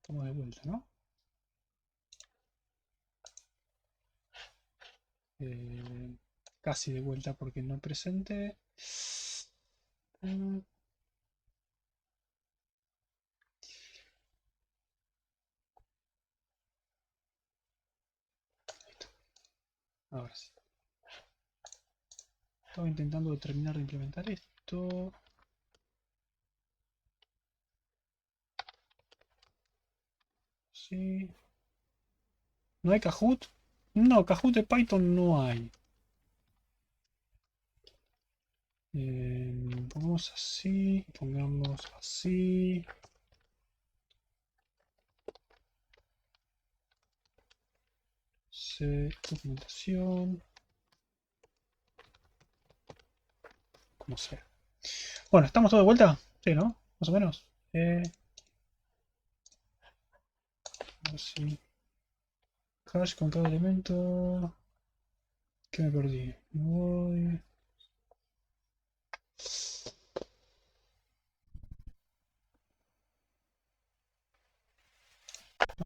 Estamos de vuelta, ¿no? Eh, Casi de vuelta porque no presente. Mm, Listo. Ahora sí. Estaba intentando terminar de implementar esto. Sí. ¿No hay Kahoot? No, Kahoot de Python no hay. Pongamos así. Pongamos así. C, documentación. Como sea. Bueno, ¿estamos todos de vuelta? Sí, ¿no? Más o menos. Así. Hash con cada elemento. ¿Qué me perdí? Me voy.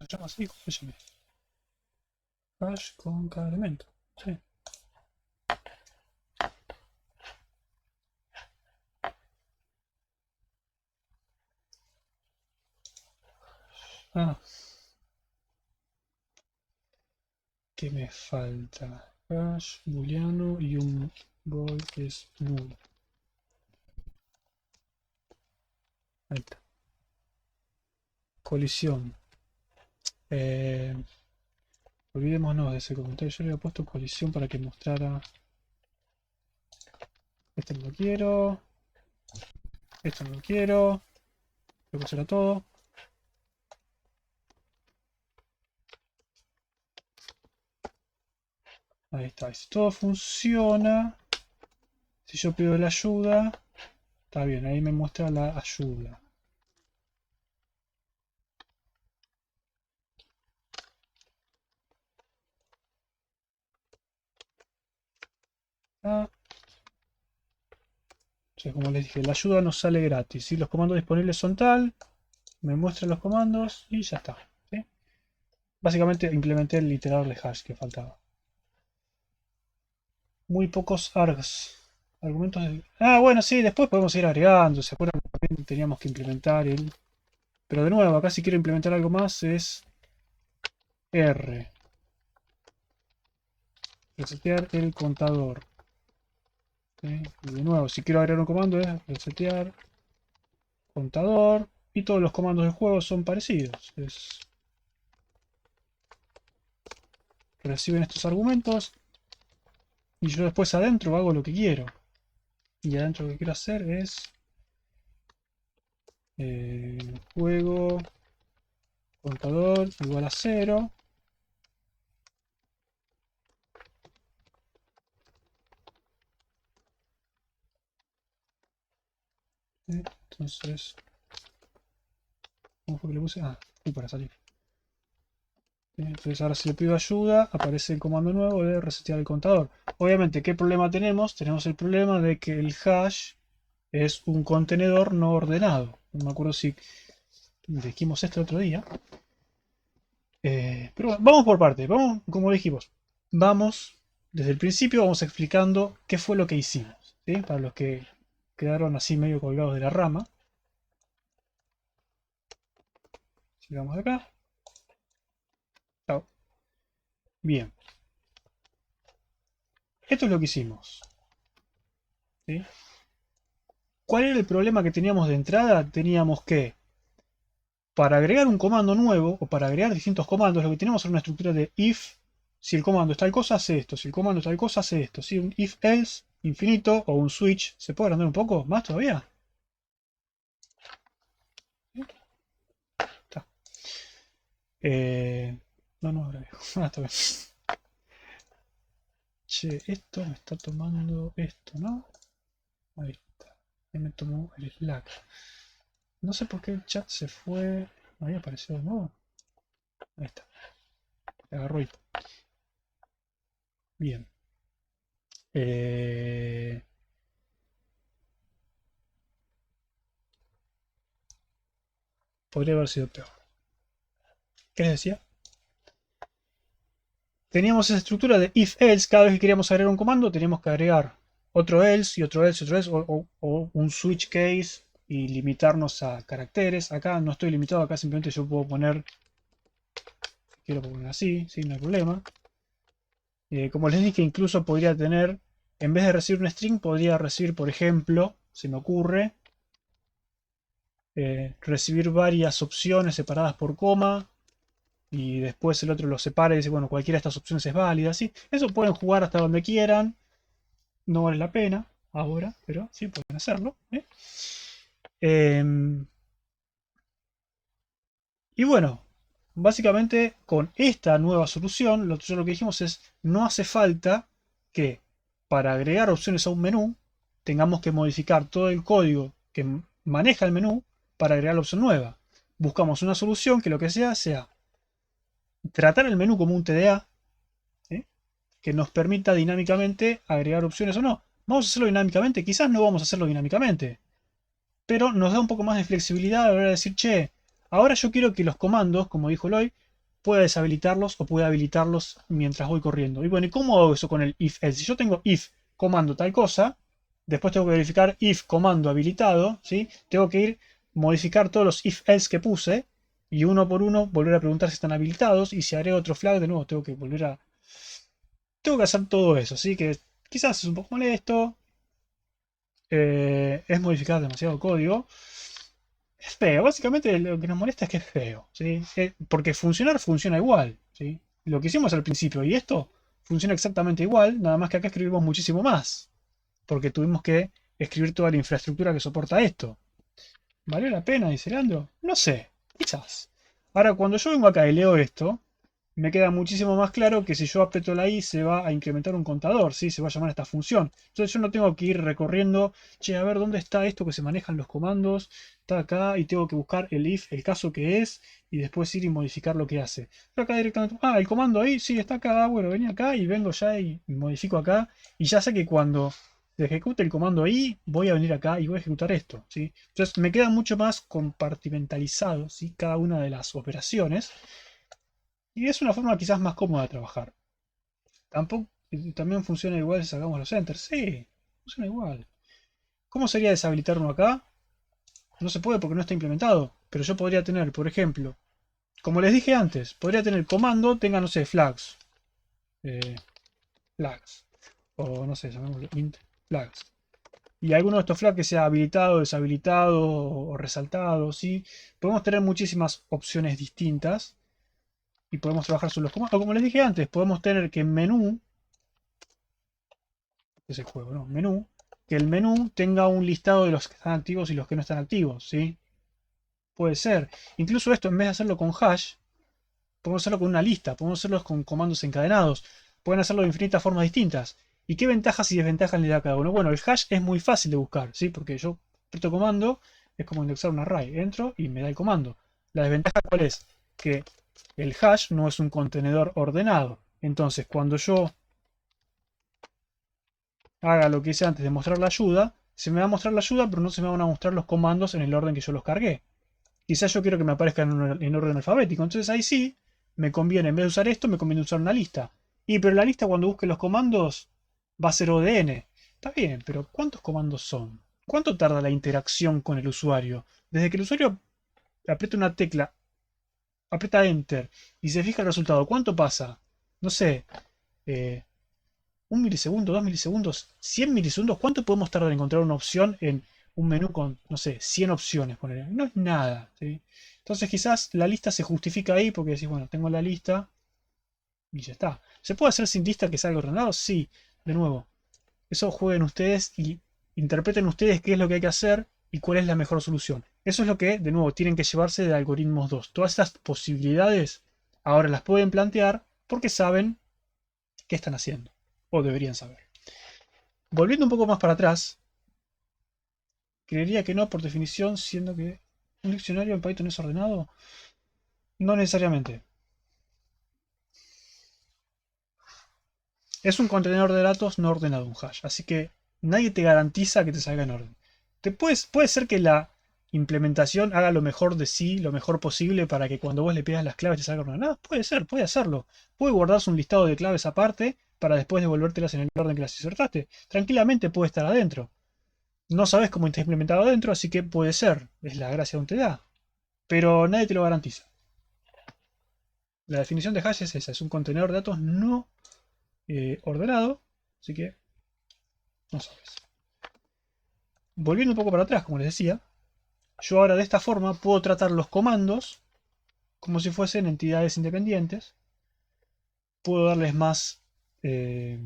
¿Se llama así? ¿Cómo se llama? Hash con cada elemento. Sí. Ah, ¿qué me falta? Hash, booleano y un bool que es null. Ahí está. Colisión. Eh, Olvidémonos de ese comentario. Yo le había puesto colisión para que mostrara. Este no lo quiero. Esto no lo quiero. Creo que eso era todo. Ahí está. Si todo funciona, si yo pido la ayuda, está bien. Ahí me muestra la ayuda. Ah, o sea, como les dije, la ayuda nos sale gratis. Si los comandos disponibles son tal, me muestra los comandos y ya está. ¿Sí? Básicamente implementé el iterador de hash que faltaba. Muy pocos args. Argumentos de... Ah, bueno, sí, después podemos ir agregando. ¿Se acuerdan que también teníamos que implementar el... Pero de nuevo, acá si quiero implementar algo más es R. Resetear el contador. ¿Sí? Y de nuevo, si quiero agregar un comando es resetear contador. Y todos los comandos del juego son parecidos. Reciben estos argumentos y yo después adentro hago lo que quiero. Y adentro lo que quiero hacer es juego contador igual a 0. Entonces, ¿cómo fue que le puse? Ah, y para salir. Entonces ahora si le pido ayuda, aparece el comando nuevo de resetear el contador. Obviamente, ¿qué problema tenemos? Tenemos el problema de que el hash es un contenedor no ordenado. No me acuerdo si dijimos esto el otro día. Pero bueno, vamos por partes. Vamos, como dijimos, vamos desde el principio, vamos explicando qué fue lo que hicimos. ¿Sí? Para los que quedaron así medio colgados de la rama. Sigamos acá. Chao. Bien. Esto es lo que hicimos. ¿Sí? ¿Cuál era el problema que teníamos de entrada? Teníamos que, para agregar un comando nuevo, o para agregar distintos comandos, lo que tenemos es una estructura de if. Si el comando es tal cosa, hace esto. Si el comando es tal cosa, hace esto. ¿Sí? Un if else infinito o un switch. ¿Se puede agrandar un poco más todavía? Está. No, no, ahora viejo. Ah, está bien. Che, esto me está tomando esto, ¿no? Ahí está. Ahí me tomó el Slack. No sé por qué el chat se fue. Ahí apareció de nuevo. Ahí está. Agarró y... Bien. Eh, Podría haber sido peor. ¿Qué les decía? Teníamos esa estructura de if-else. Cada vez que queríamos agregar un comando, teníamos que agregar otro else y otro else y otro else, o un switch case y limitarnos a caracteres. Acá no estoy limitado, acá simplemente yo puedo poner, quiero poner así, ¿sí? No hay problema. Como les dije, incluso podría tener, en vez de recibir un string, podría recibir, por ejemplo, se me ocurre, recibir varias opciones separadas por coma, y después el otro lo separa y dice, bueno, cualquiera de estas opciones es válida, ¿sí? Eso pueden jugar hasta donde quieran, no vale la pena ahora, pero sí pueden hacerlo. Em, y bueno, básicamente con esta nueva solución, lo que dijimos es, no hace falta que para agregar opciones a un menú, tengamos que modificar todo el código que maneja el menú para agregar la opción nueva. Buscamos una solución que lo que sea tratar el menú como un TDA, ¿sí? Que nos permita dinámicamente agregar opciones o no. Vamos a hacerlo dinámicamente, quizás no vamos a hacerlo dinámicamente, pero nos da un poco más de flexibilidad a la hora de decir, che, ahora yo quiero que los comandos, como dijo Eloy, pueda deshabilitarlos o pueda habilitarlos mientras voy corriendo. Y bueno, ¿y cómo hago eso con el if-else? Si yo tengo if comando tal cosa, después tengo que verificar if comando habilitado, ¿sí? Tengo que ir modificar todos los if-else que puse y uno por uno volver a preguntar si están habilitados, y si agrego otro flag, de nuevo tengo que volver a... Tengo que hacer todo eso, así que quizás es un poco molesto, es modificar demasiado código. Es feo, básicamente lo que nos molesta es que es feo, ¿sí? Porque funcionar funciona igual, ¿sí? Lo que hicimos al principio y esto funciona exactamente igual, nada más que acá escribimos muchísimo más, porque tuvimos que escribir toda la infraestructura que soporta esto. ¿Valió la pena, dice Leandro? No sé, quizás. Ahora, cuando yo vengo acá y leo esto, me queda muchísimo más claro que si yo aprieto la I se va a incrementar un contador, ¿sí? Se va a llamar esta función. Entonces yo no tengo que ir recorriendo, che, a ver dónde está esto que se manejan los comandos, está acá y tengo que buscar el if, el caso que es, y después ir y modificar lo que hace. Yo acá directamente, el comando ahí, sí, está acá, bueno, venía acá y vengo ya y modifico acá, y ya sé que cuando se ejecute el comando ahí, voy a venir acá y voy a ejecutar esto, ¿sí? Entonces me queda mucho más compartimentalizado, ¿sí? Cada una de las operaciones. Y es una forma quizás más cómoda de trabajar. Tampoco, también funciona igual si sacamos los enters. Sí, funciona igual. ¿Cómo sería deshabilitar uno acá? No se puede porque no está implementado. Pero yo podría tener, por ejemplo, como les dije antes, podría tener comando, tenga, no sé, flags. eh, flags. O no sé, llamémoslo int flags. Y alguno de estos flags que sea habilitado, deshabilitado o resaltado, ¿sí? Podemos tener muchísimas opciones distintas y podemos trabajar sobre los comandos. O como les dije antes, podemos tener que en menú, que es el juego, ¿no? Menú, que el menú tenga un listado de los que están activos y los que no están activos, ¿sí? Puede ser. Incluso esto, en vez de hacerlo con hash, podemos hacerlo con una lista, podemos hacerlo con comandos encadenados, pueden hacerlo de infinitas formas distintas. ¿Y qué ventajas y desventajas le da a cada uno? Bueno, el hash es muy fácil de buscar, ¿sí? Porque yo aprieto comando, es como indexar un array, entro y me da el comando. La desventaja, ¿cuál es? Que el hash no es un contenedor ordenado. Entonces, cuando yo haga lo que hice antes de mostrar la ayuda, se me va a mostrar la ayuda, pero no se me van a mostrar los comandos en el orden que yo los cargué. Quizás yo quiero que me aparezcan en orden alfabético, entonces ahí sí, me conviene, en vez de usar esto, me conviene usar una lista. Y pero la lista cuando busque los comandos va a ser ODN. Está bien, pero ¿cuántos comandos son? ¿Cuánto tarda la interacción con el usuario? Desde que el usuario aprieta una tecla, aprieta Enter y se fija el resultado, ¿cuánto pasa? No sé, eh, 1 milisegundo, 2 milisegundos, 100 milisegundos. ¿Cuánto podemos tardar en encontrar una opción en un menú con, no sé, 100 opciones? Poner? No es nada, ¿sí? Entonces quizás la lista se justifica ahí porque decís, bueno, tengo la lista y ya está. ¿Se puede hacer sin lista que salga ordenado? Sí, de nuevo. Eso jueguen ustedes y interpreten ustedes qué es lo que hay que hacer y cuál es la mejor solución. Eso es lo que, de nuevo, tienen que llevarse de Algoritmos 2. Todas estas posibilidades ahora las pueden plantear porque saben qué están haciendo. O deberían saber. Volviendo un poco más para atrás, creería que no por definición, siendo que un diccionario en Python es ordenado. No necesariamente. Es un contenedor de datos no ordenado, un hash. Así que nadie te garantiza que te salga en orden. Puede ser que implementación haga lo mejor de sí, lo mejor posible para que cuando vos le pidas las claves te salga una. No, puede ser, puede hacerlo. Puede guardarse un listado de claves aparte para después devolvértelas en el orden que las insertaste. Tranquilamente puede estar adentro. No sabes cómo está implementado adentro, así que puede ser. Es la gracia de un TDA. Pero nadie te lo garantiza. La definición de hash es esa, es un contenedor de datos no ordenado, así que no sabes. Volviendo un poco para atrás, como les decía, yo ahora de esta forma puedo tratar los comandos como si fuesen entidades independientes. Puedo darles eh,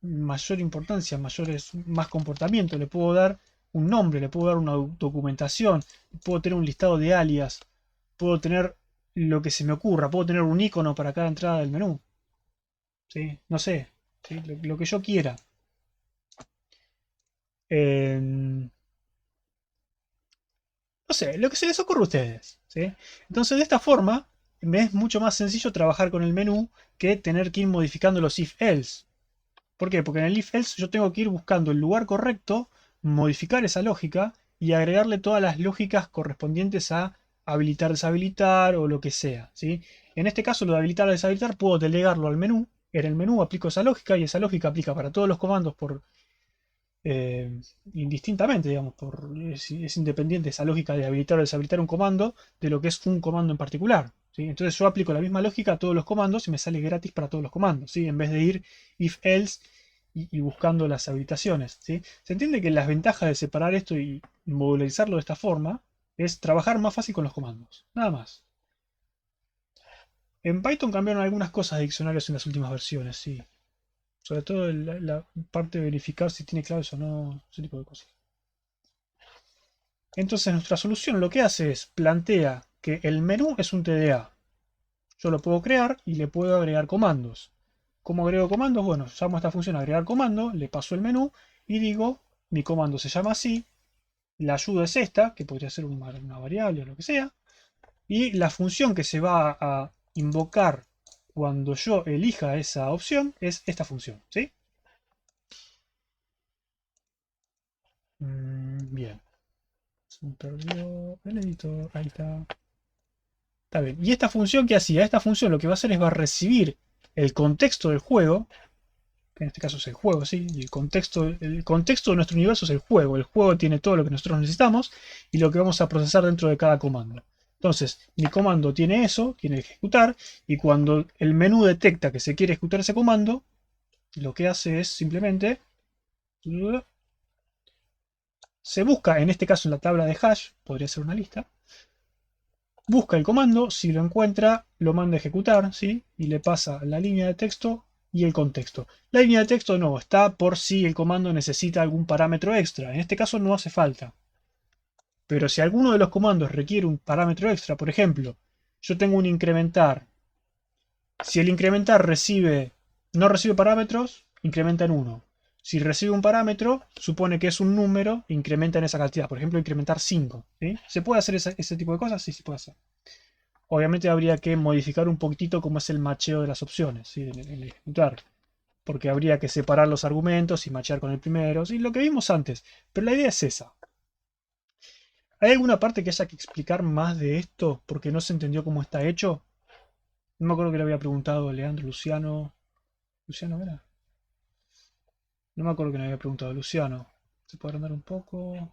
mayor importancia, más comportamiento. Le puedo dar un nombre, le puedo dar una documentación, puedo tener un listado de alias, puedo tener lo que se me ocurra, puedo tener un icono para cada entrada del menú. ¿Sí? No sé, ¿sí? Lo que yo quiera. No sé, lo que se les ocurra a ustedes. ¿Sí? Entonces, de esta forma, me es mucho más sencillo trabajar con el menú que tener que ir modificando los if-else. ¿Por qué? Porque en el if-else yo tengo que ir buscando el lugar correcto, modificar esa lógica y agregarle todas las lógicas correspondientes a habilitar, deshabilitar o lo que sea. ¿Sí? En este caso, lo de habilitar o deshabilitar puedo delegarlo al menú. En el menú aplico esa lógica y esa lógica aplica para todos los comandos por indistintamente, digamos, es independiente esa lógica de habilitar o deshabilitar un comando de lo que es un comando en particular. ¿Sí? Entonces yo aplico la misma lógica a todos los comandos y me sale gratis para todos los comandos, ¿sí? En vez de ir if else y buscando las habilitaciones. ¿Sí? Se entiende que las ventajas de separar esto y modularizarlo de esta forma es trabajar más fácil con los comandos. Nada más. En Python cambiaron algunas cosas de diccionarios en las últimas versiones, sí. Sobre todo la parte de verificar si tiene claves o no, ese tipo de cosas. Entonces nuestra solución lo que hace es plantea que el menú es un TDA. Yo lo puedo crear y le puedo agregar comandos. ¿Cómo agrego comandos? Bueno, llamo a esta función agregar comando, le paso el menú y digo, mi comando se llama así, la ayuda es esta, que podría ser una variable o lo que sea, y la función que se va a invocar cuando yo elija esa opción es esta función, ¿sí? Bien. Se me perdió el editor. Ahí está. Está bien. ¿Y esta función qué hacía? Esta función lo que va a hacer es va a recibir el contexto del juego, que en este caso es el juego, ¿sí? Y el contexto de nuestro universo es el juego. El juego tiene todo lo que nosotros necesitamos y lo que vamos a procesar dentro de cada comando. Entonces, mi comando tiene eso, tiene que ejecutar, y cuando el menú detecta que se quiere ejecutar ese comando, lo que hace es simplemente se busca, en este caso en la tabla de hash, podría ser una lista, busca el comando, si lo encuentra, lo manda a ejecutar, ¿sí? Y le pasa la línea de texto y el contexto. La línea de texto no, está por si el comando necesita algún parámetro extra. En este caso no hace falta. Pero si alguno de los comandos requiere un parámetro extra, por ejemplo, yo tengo un incrementar. Si el incrementar no recibe parámetros, incrementa en 1. Si recibe un parámetro, supone que es un número, incrementa en esa cantidad. Por ejemplo, incrementar 5. ¿Sí? ¿Se puede hacer ese tipo de cosas? Sí, se puede hacer. Obviamente habría que modificar un poquitito cómo es el macheo de las opciones, ¿sí? en el ejecutar. Porque habría que separar los argumentos y machear con el primero. ¿Sí? Lo que vimos antes. Pero la idea es esa. ¿Hay alguna parte que haya que explicar más de esto? Porque no se entendió cómo está hecho. No me acuerdo que le había preguntado a Leandro, Luciano. ¿Luciano era? No me acuerdo que le había preguntado a Luciano. ¿Se puede agrandar un poco?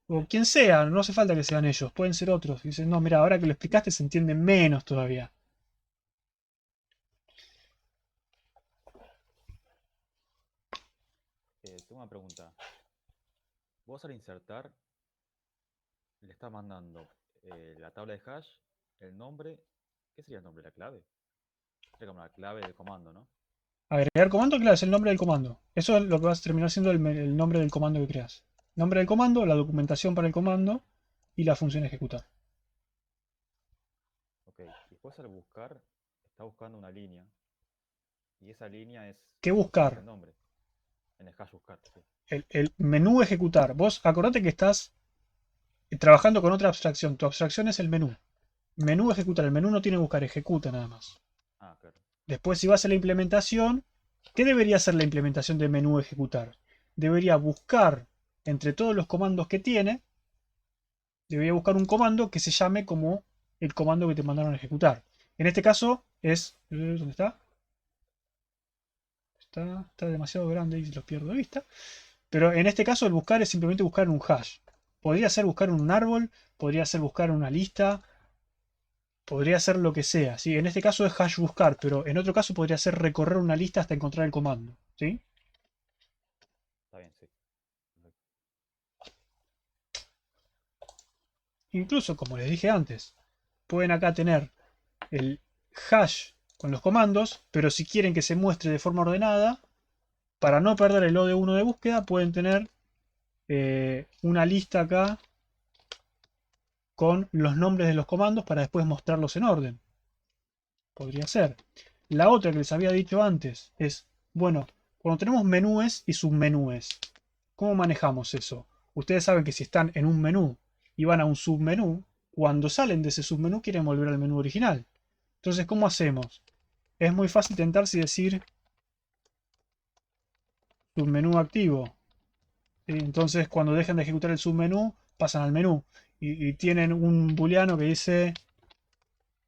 O quien sea, no hace falta que sean ellos, pueden ser otros. Y dicen, no, mira, ahora que lo explicaste se entiende menos todavía. Tengo una pregunta. Vos al insertar le estás mandando la tabla de hash, el nombre. ¿Qué sería el nombre? ¿La clave? Sería como la clave del comando, ¿no? Agregar comando, claro, es el nombre del comando. Eso es lo que vas a terminar siendo el nombre del comando que creas. Nombre del comando, la documentación para el comando y la función ejecutar. Ok. Y después al buscar, está buscando una línea. Y esa línea ¿Qué es buscar? el nombre. En el hash buscar, sí. El menú ejecutar. Vos acordate que estás trabajando con otra abstracción. Tu abstracción es el menú. Menú ejecutar. El menú no tiene buscar, ejecuta nada más. Ah, claro. Después, si vas a la implementación, ¿qué debería ser la implementación de menú ejecutar? Debería buscar. entre todos los comandos que tiene, debería buscar un comando que se llame como el comando que te mandaron a ejecutar. En este caso es... ¿Dónde está? Está demasiado grande y lo pierdo de vista. Pero en este caso el buscar es simplemente buscar un hash. Podría ser buscar en un árbol, podría ser buscar en una lista, podría ser lo que sea. ¿Sí? En este caso es hash buscar, pero en otro caso podría ser recorrer una lista hasta encontrar el comando. ¿Sí? Está bien, sí. Perfecto. Incluso, como les dije antes, pueden acá tener el hash con los comandos, pero si quieren que se muestre de forma ordenada, para no perder el OD1 de búsqueda, pueden tener una lista acá con los nombres de los comandos para después mostrarlos en orden. Podría ser. La otra que les había dicho antes es, bueno, cuando tenemos menúes y submenúes, ¿cómo manejamos eso? Ustedes saben que si están en un menú y van a un submenú, cuando salen de ese submenú quieren volver al menú original. Entonces, ¿cómo hacemos? Es muy fácil tentarse y decir submenú activo. Entonces, cuando dejan de ejecutar el submenú, pasan al menú. Y tienen un booleano que dice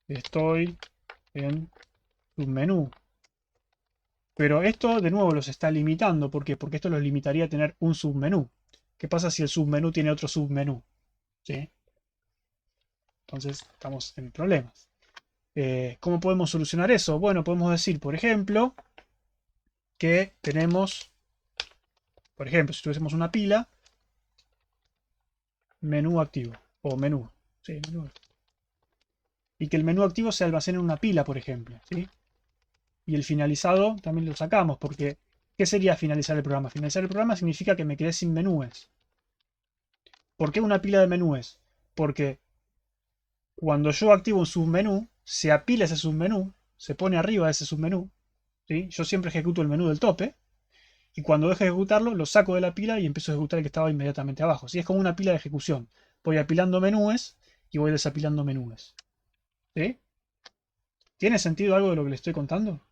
estoy en submenú. Pero esto de nuevo los está limitando. ¿Por qué? Porque esto los limitaría a tener un submenú. ¿Qué pasa si el submenú tiene otro submenú? ¿Sí? Entonces estamos en problemas. ¿Cómo podemos solucionar eso? Bueno, podemos decir, por ejemplo, que tenemos, por ejemplo, si tuviésemos una pila, menú activo, o menú, sí, menú, y que el menú activo se almacene en una pila, por ejemplo, ¿sí? Y el finalizado también lo sacamos, porque ¿qué sería finalizar el programa? Finalizar el programa significa que me quedé sin menúes. ¿Por qué una pila de menúes? Porque cuando yo activo un submenú, se apila ese submenú, se pone arriba de ese submenú, ¿sí? Yo siempre ejecuto el menú del tope, y cuando deje de ejecutarlo, lo saco de la pila y empiezo a ejecutar el que estaba inmediatamente abajo. ¿Sí? Es como una pila de ejecución. Voy apilando menúes y voy desapilando menúes. ¿Sí? ¿Tiene sentido algo de lo que le estoy contando?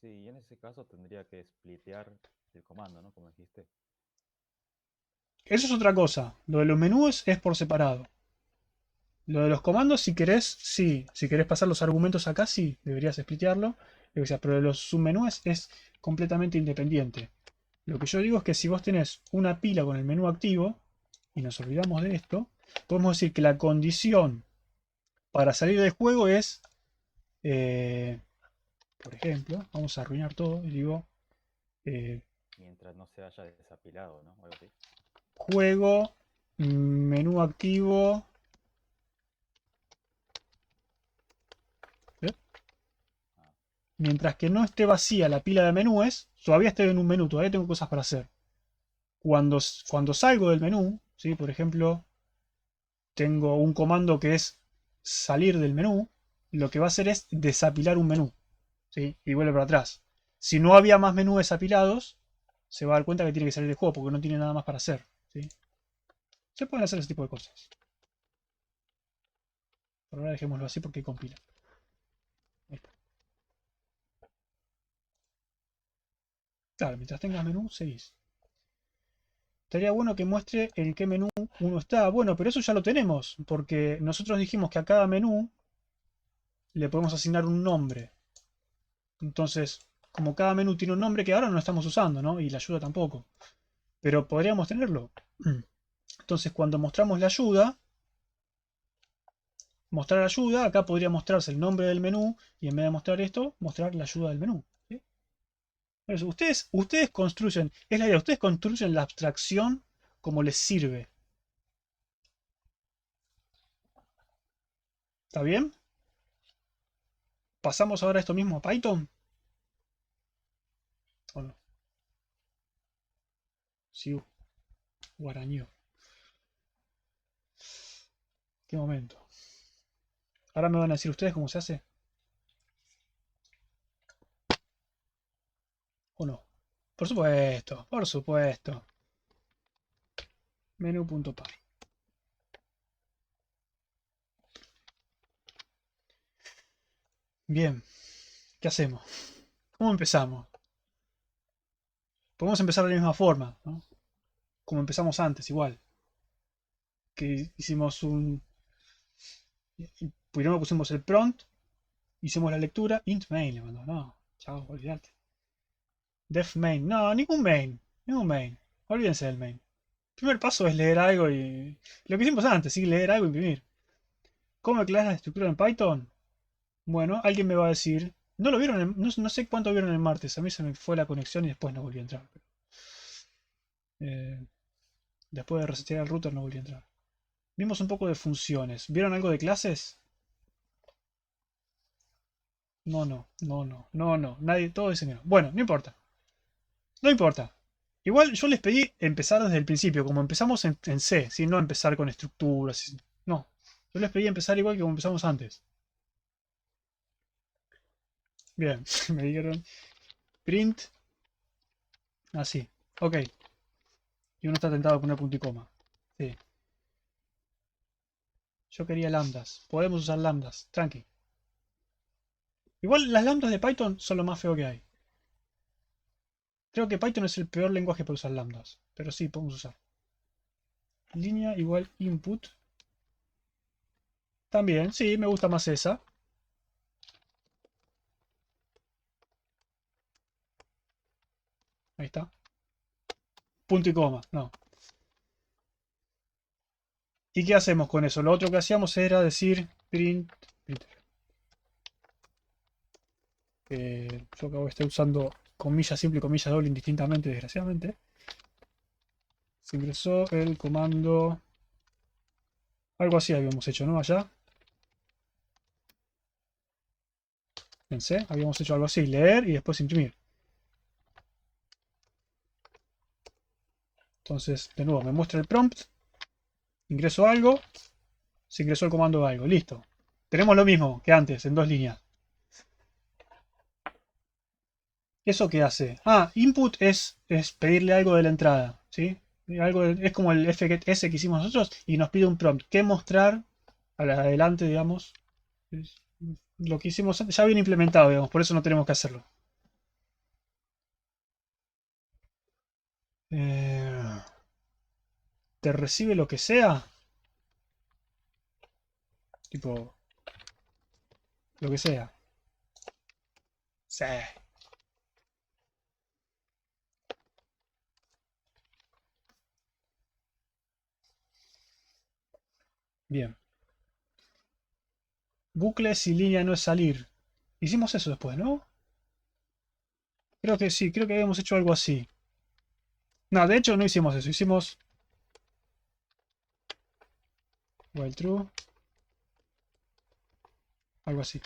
Sí, y en ese caso tendría que splitear el comando, ¿no? Como dijiste. Eso es otra cosa. Lo de los menús es por separado. Lo de los comandos, si querés, sí. Si querés pasar los argumentos acá, sí. Deberías splitearlo. Lo que sea, pero de los submenúes es completamente independiente. Lo que yo digo es que si vos tenés una pila con el menú activo, y nos olvidamos de esto, podemos decir que la condición para salir del juego es, eh, por ejemplo, vamos a arruinar todo y digo, eh, Mientras no se haya desapilado, ¿no? O algo así. juego, menú activo. ¿eh? Ah, Mientras que no esté vacía la pila de menúes, todavía estoy en un menú, todavía tengo cosas para hacer. Cuando salgo del menú, ¿sí? Por ejemplo, tengo un comando que es salir del menú, lo que va a hacer es desapilar un menú, ¿sí? Y vuelve para atrás. Si no había más menús desapilados, se va a dar cuenta que tiene que salir del juego porque no tiene nada más para hacer, ¿sí? Se pueden hacer ese tipo de cosas. Por ahora dejémoslo así porque compila. Ahí está. Claro, mientras tengas menú, seguís. Estaría bueno que muestre en qué menú uno está. Bueno, pero eso ya lo tenemos, porque nosotros dijimos que a cada menú le podemos asignar un nombre. Entonces, como cada menú tiene un nombre que ahora no estamos usando, ¿no? Y la ayuda tampoco. Pero podríamos tenerlo. Entonces, cuando mostramos la ayuda, mostrar ayuda, acá podría mostrarse el nombre del menú y en vez de mostrar esto, mostrar la ayuda del menú. ¿Sí? Por ustedes construyen, es la idea, ustedes construyen la abstracción como les sirve. ¿Está bien? ¿Pasamos ahora esto mismo a Python? ¿O no? Sí, guarañó. ¿Qué momento? Ahora me van a decir ustedes cómo se hace. ¿O no? Por supuesto, por supuesto. Menú.py. Bien, ¿qué hacemos? ¿Cómo empezamos? podemos empezar de la misma forma, ¿no? Como empezamos antes, igual. Que hicimos un... Primero pusimos el prompt, hicimos la lectura, int main le mandó, no, chao, olvídate. Def main, no, ningún main, olvídense del main. El primer paso es leer algo y... Lo que hicimos antes, sí, leer algo y imprimir. ¿Cómo declaras la estructura en Python? Bueno, alguien me va a decir... No lo vieron, no sé cuánto vieron el martes, a mí se me fue la conexión y después no volví a entrar. Eh, después de resetear el router no volví a entrar. Vimos un poco de funciones. ¿Vieron algo de clases? No. Nadie, todo dice que no. Bueno, no importa. No importa. Igual yo les pedí empezar desde el principio, como empezamos en C, sin no empezar con estructuras. No. Yo les pedí empezar igual que como empezamos antes. Bien, me dijeron print. Así. Ok. Y uno está tentado a poner punto y coma. Sí. Yo quería lambdas. Podemos usar lambdas. Tranqui. Igual las lambdas de Python son lo más feo que hay. Creo que Python es el peor lenguaje para usar lambdas. Pero sí, podemos usar. Línea igual input. También, sí, me gusta más esa. Ahí está. Punto y coma, no. ¿Y qué hacemos con eso? Lo otro que hacíamos era decir print. Yo acabo de estar usando comilla simple y comilla doble indistintamente, desgraciadamente. Se ingresó el comando. Algo así habíamos hecho, ¿no? Allá. Pensé, habíamos hecho algo así, leer y después imprimir. Entonces, de nuevo, me muestra el prompt. Ingreso algo. Se ingresó el comando algo. Listo. Tenemos lo mismo que antes, en dos líneas. ¿Eso qué hace? Ah, input es pedirle algo de la entrada, ¿sí? Es como el fs que hicimos nosotros y nos pide un prompt. ¿Qué mostrar adelante, digamos? Lo que hicimos antes ya viene implementado, digamos, por eso no tenemos que hacerlo. ¿Te recibe lo que sea? Tipo, lo que sea. Sí. Bien. Bucle si línea no es salir. Hicimos eso después, ¿no? Creo que sí, creo que habíamos hecho algo así. No, de hecho no hicimos eso, hicimos while true, algo así.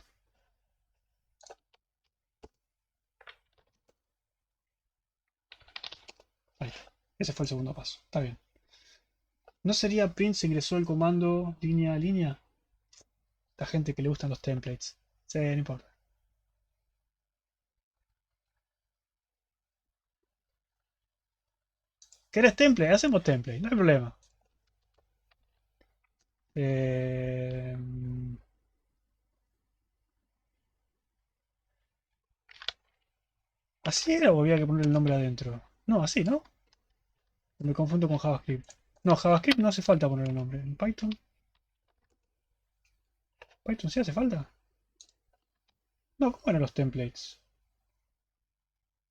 Ahí. Ese fue el segundo paso, está bien. ¿No sería print si ingresó el comando línea a línea? Esta gente que le gustan los templates. Sí, no importa. ¿Querés template? Hacemos template, no hay problema. Eh... ¿Así era o había que poner el nombre adentro? No, así, ¿no? Me confundo con JavaScript. No, JavaScript no hace falta poner el nombre. En Python. ¿Python sí hace falta? No, ¿cómo eran los templates?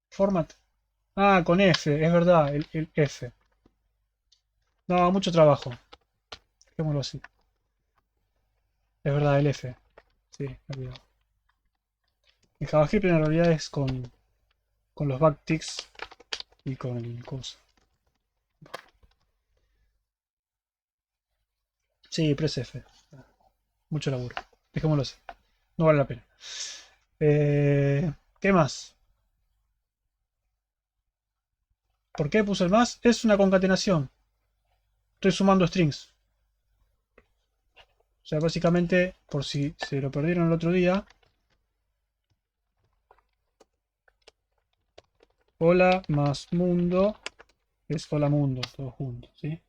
Format. Ah, con F, es verdad, el F. No, mucho trabajo. Dejémoslo así. Es verdad, el F. Sí, me he olvidado. En JavaScript en realidad es con los backticks y con el coso. Sí, press F. Mucho laburo. Dejémoslo así. No vale la pena. ¿Qué más? ¿Por qué puse el más? Es una concatenación. Estoy sumando strings. O sea, básicamente, por si se lo perdieron el otro día. Hola más mundo es hola mundo, todo junto, ¿sí?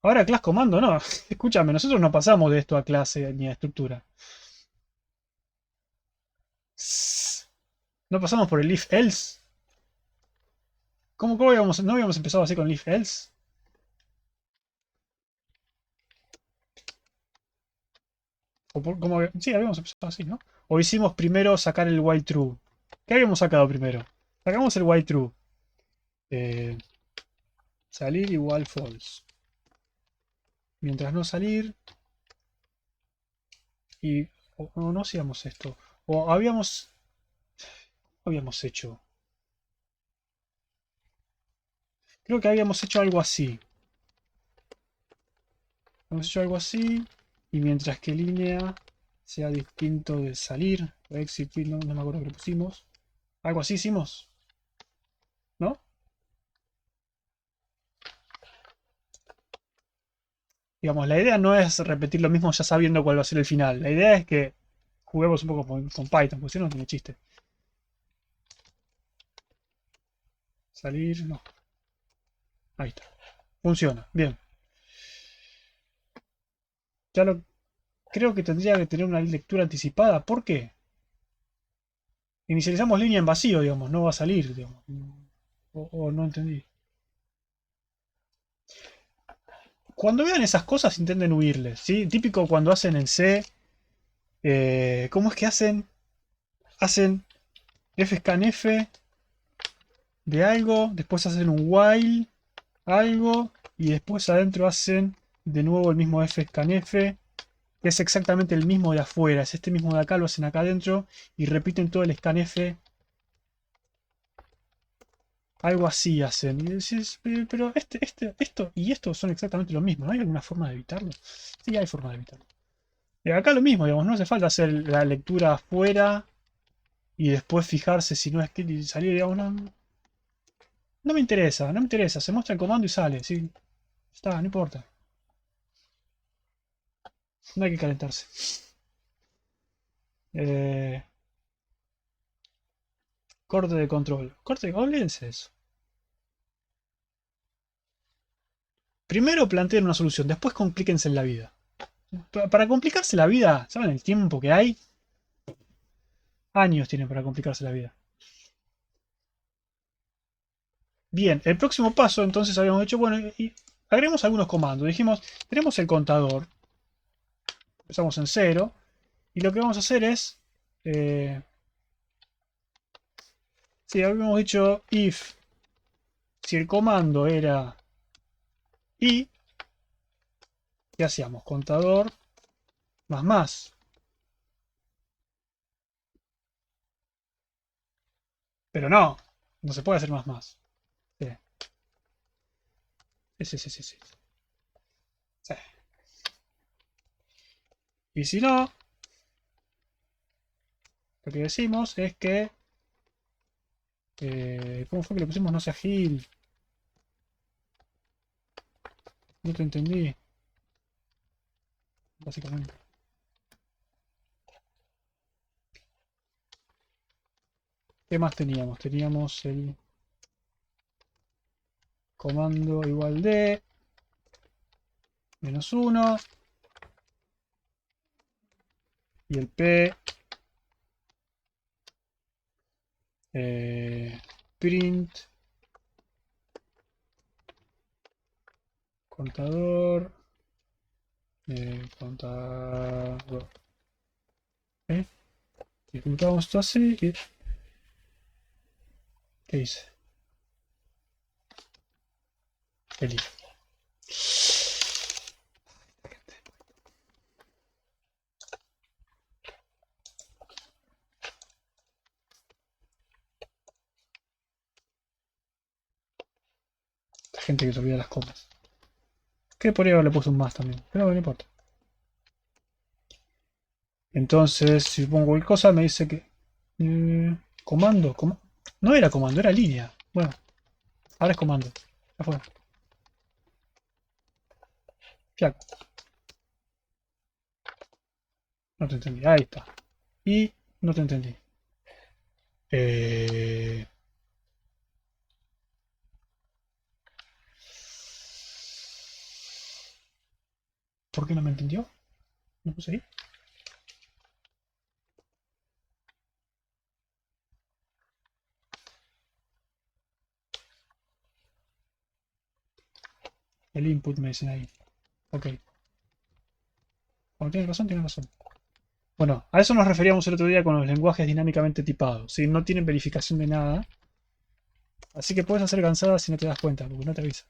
Ahora class comando, no. Escúchame, nosotros no pasamos de esto a clase ni a estructura. ¿No pasamos por el if else? ¿Cómo íbamos? ¿No habíamos empezado así con el if else? Sí, habíamos empezado así, ¿no? O hicimos primero sacar el while true. ¿Qué habíamos sacado primero? Sacamos el while true. Eh, salir igual false. Mientras no salir. Y. O no hacíamos esto. O habíamos hecho. Creo que habíamos hecho algo así. Hemos hecho algo así. Y mientras que línea sea distinto de salir. O exit, no me acuerdo qué le pusimos. Algo así hicimos. ¿No? Digamos, la idea no es repetir lo mismo ya sabiendo cuál va a ser el final. La idea es que juguemos un poco con Python, porque si no, no tiene chiste. Salir, no. Ahí está. Funciona. Bien. Ya lo creo que tendría que tener una lectura anticipada. ¿Por qué? Inicializamos línea en vacío, digamos. No va a salir, digamos. O no entendí. Cuando vean esas cosas, intenten huirles. ¿Sí? Típico cuando hacen en C. ¿Cómo es que hacen? Hacen fscanf de algo. Después hacen un while algo. Y después adentro hacen de nuevo el mismo fscanf. Que es exactamente el mismo de afuera. Es este mismo de acá, lo hacen acá adentro. Y repiten todo el scanf. Algo así hacen. Y decís, pero esto y esto son exactamente lo mismo. ¿No hay alguna forma de evitarlo? Sí, hay forma de evitarlo. Acá lo mismo, digamos, no hace falta hacer la lectura afuera y después fijarse si no es que salir, digamos, no me interesa, no me interesa. Se muestra el comando y sale, sí. Está, no importa. No hay que calentarse. Eh, corte de control. Corte de control, olvídense de eso. Primero planteen una solución, después complíquense en la vida. Para complicarse la vida, ¿saben el tiempo que hay? Años tienen para complicarse la vida. Bien, el próximo paso entonces habíamos hecho, bueno, y agregamos algunos comandos. Dijimos, tenemos el contador. Empezamos en 0. Y lo que vamos a hacer es... sí, habíamos dicho if, si el comando era i, ¿qué hacíamos? Contador más. Pero no se puede hacer más. Sí, sí. Sí. Y si no, lo que decimos es que... ¿cómo fue que le pusimos? No sea Gil. No te entendí, básicamente. ¿Qué más teníamos? Teníamos el comando igual de -1 y el p print contador contador. Ejecutamos esto así y ¿qué dice? El if. La gente que se olvida las comas. Que podría haberle puesto un más también, pero no importa. Entonces, si pongo cualquier cosa, me dice que. Comando, no era comando, era línea. Bueno, ahora es comando. Ya fue. Fiaco. No te entendí. Ahí está. Y no te entendí. Eh, ¿Por qué no me entendió? ¿No puse ahí? El input me dicen ahí. Ok. Bueno, tienen razón, tienen razón. Bueno, a eso nos referíamos el otro día con los lenguajes dinámicamente tipados. ¿Sí? No tienen verificación de nada. Así que puedes hacer gansadas si no te das cuenta, porque no te avisa.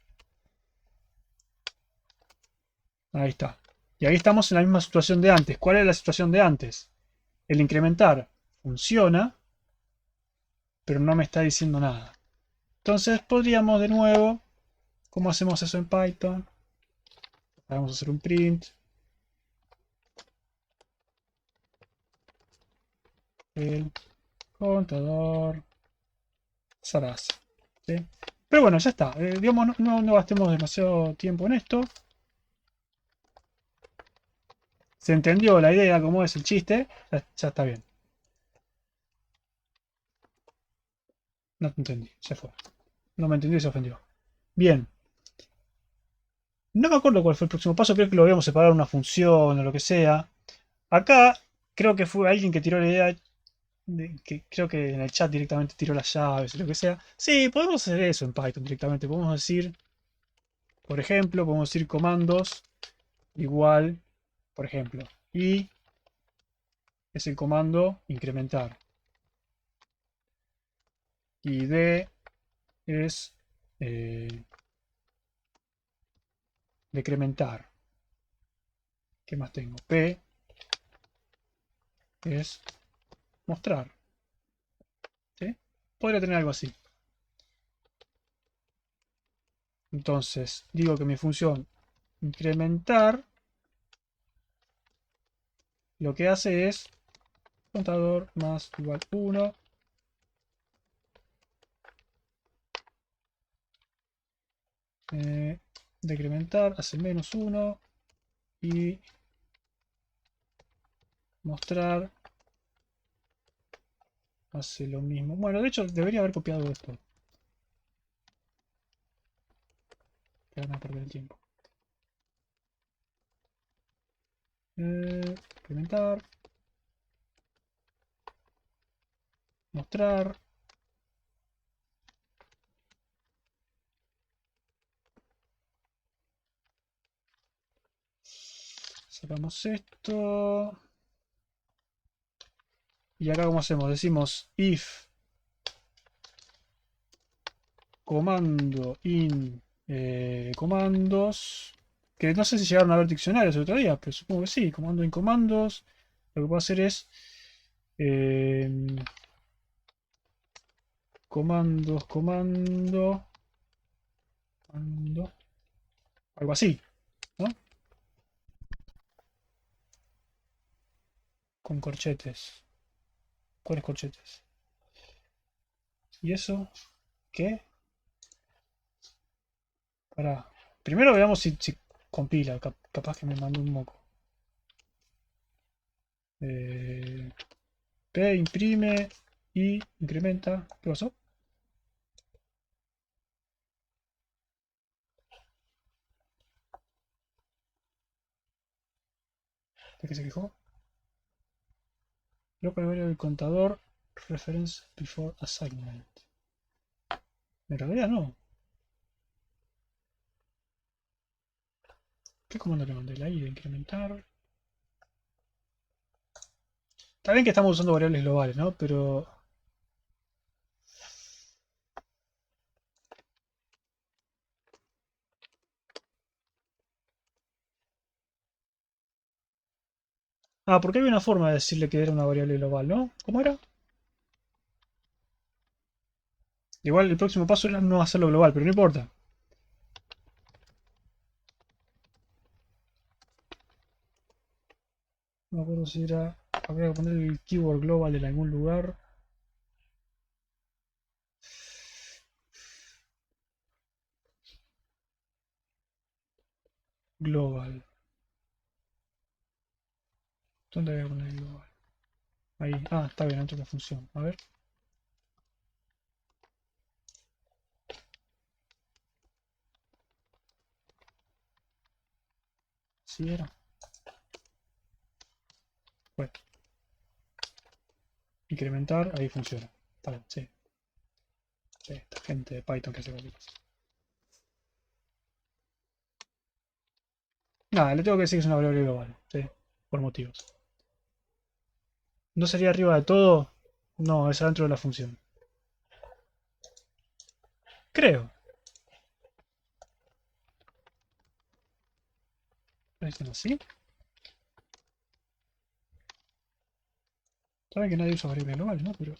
Ahí está. Y ahí estamos en la misma situación de antes. ¿Cuál es la situación de antes? El incrementar funciona, pero no me está diciendo nada. Entonces podríamos de nuevo, ¿cómo hacemos eso en Python? Vamos a hacer un print. El contador Sarasa. ¿Sí? Pero bueno, ya está. Digamos, no gastemos demasiado tiempo en esto. Se entendió la idea, cómo es el chiste. Ya está bien. No te entendí, se fue. No me entendió y se ofendió. Bien. No me acuerdo cuál fue el próximo paso, creo que lo habíamos separado en una función o lo que sea. Acá creo que fue alguien que tiró la idea, que creo que en el chat directamente tiró las llaves o lo que sea. Sí, podemos hacer eso en Python directamente. Podemos decir, por ejemplo, podemos decir comandos igual, por ejemplo, y es el comando incrementar. Y D es decrementar. ¿Qué más tengo? P es mostrar. ¿Sí? Podría tener algo así. Entonces, digo que mi función incrementar lo que hace es contador más igual 1. Decrementar hace menos 1 y mostrar hace lo mismo. Bueno, de hecho debería haber copiado esto para no perder el tiempo. Incrementar, mostrar. Sacamos esto. Y acá, ¿cómo hacemos? Decimos if comando in comandos. Que no sé si llegaron a ver diccionarios el otro día, pero supongo que sí. Comando in comandos. Lo que puedo hacer es eh, comando, algo así, ¿no? Con corchetes. ¿Cuáles corchetes? ¿Y eso qué? Para. Primero veamos si compila. Capaz que me mandó un moco. P imprime y incrementa. ¿Qué pasó? ¿De qué se quejó? Local variable contador reference before assignment. En realidad no. ¿Qué comando le mandé? La I de incrementar. Está bien que estamos usando variables globales, ¿no? Pero. Ah, porque había una forma de decirle que era una variable global, ¿no? ¿Cómo era? Igual el próximo paso era no hacerlo global, pero no importa. No me acuerdo si era. Habría que poner el keyword global en algún lugar. Global. ¿Dónde voy a poner el global? Ahí. Ah, está bien, dentro de la función. A ver. Sí era. Bueno, incrementar, ahí funciona. Está bien, sí. Sí, esta gente de Python que hace cualquier cosa. Nada, le tengo que decir que es una variable global. Sí, por motivos. ¿No sería arriba de todo? No, es adentro de la función. Creo. ¿Lo dicen así? Saben que nadie usa variables globales, ¿no? Pero...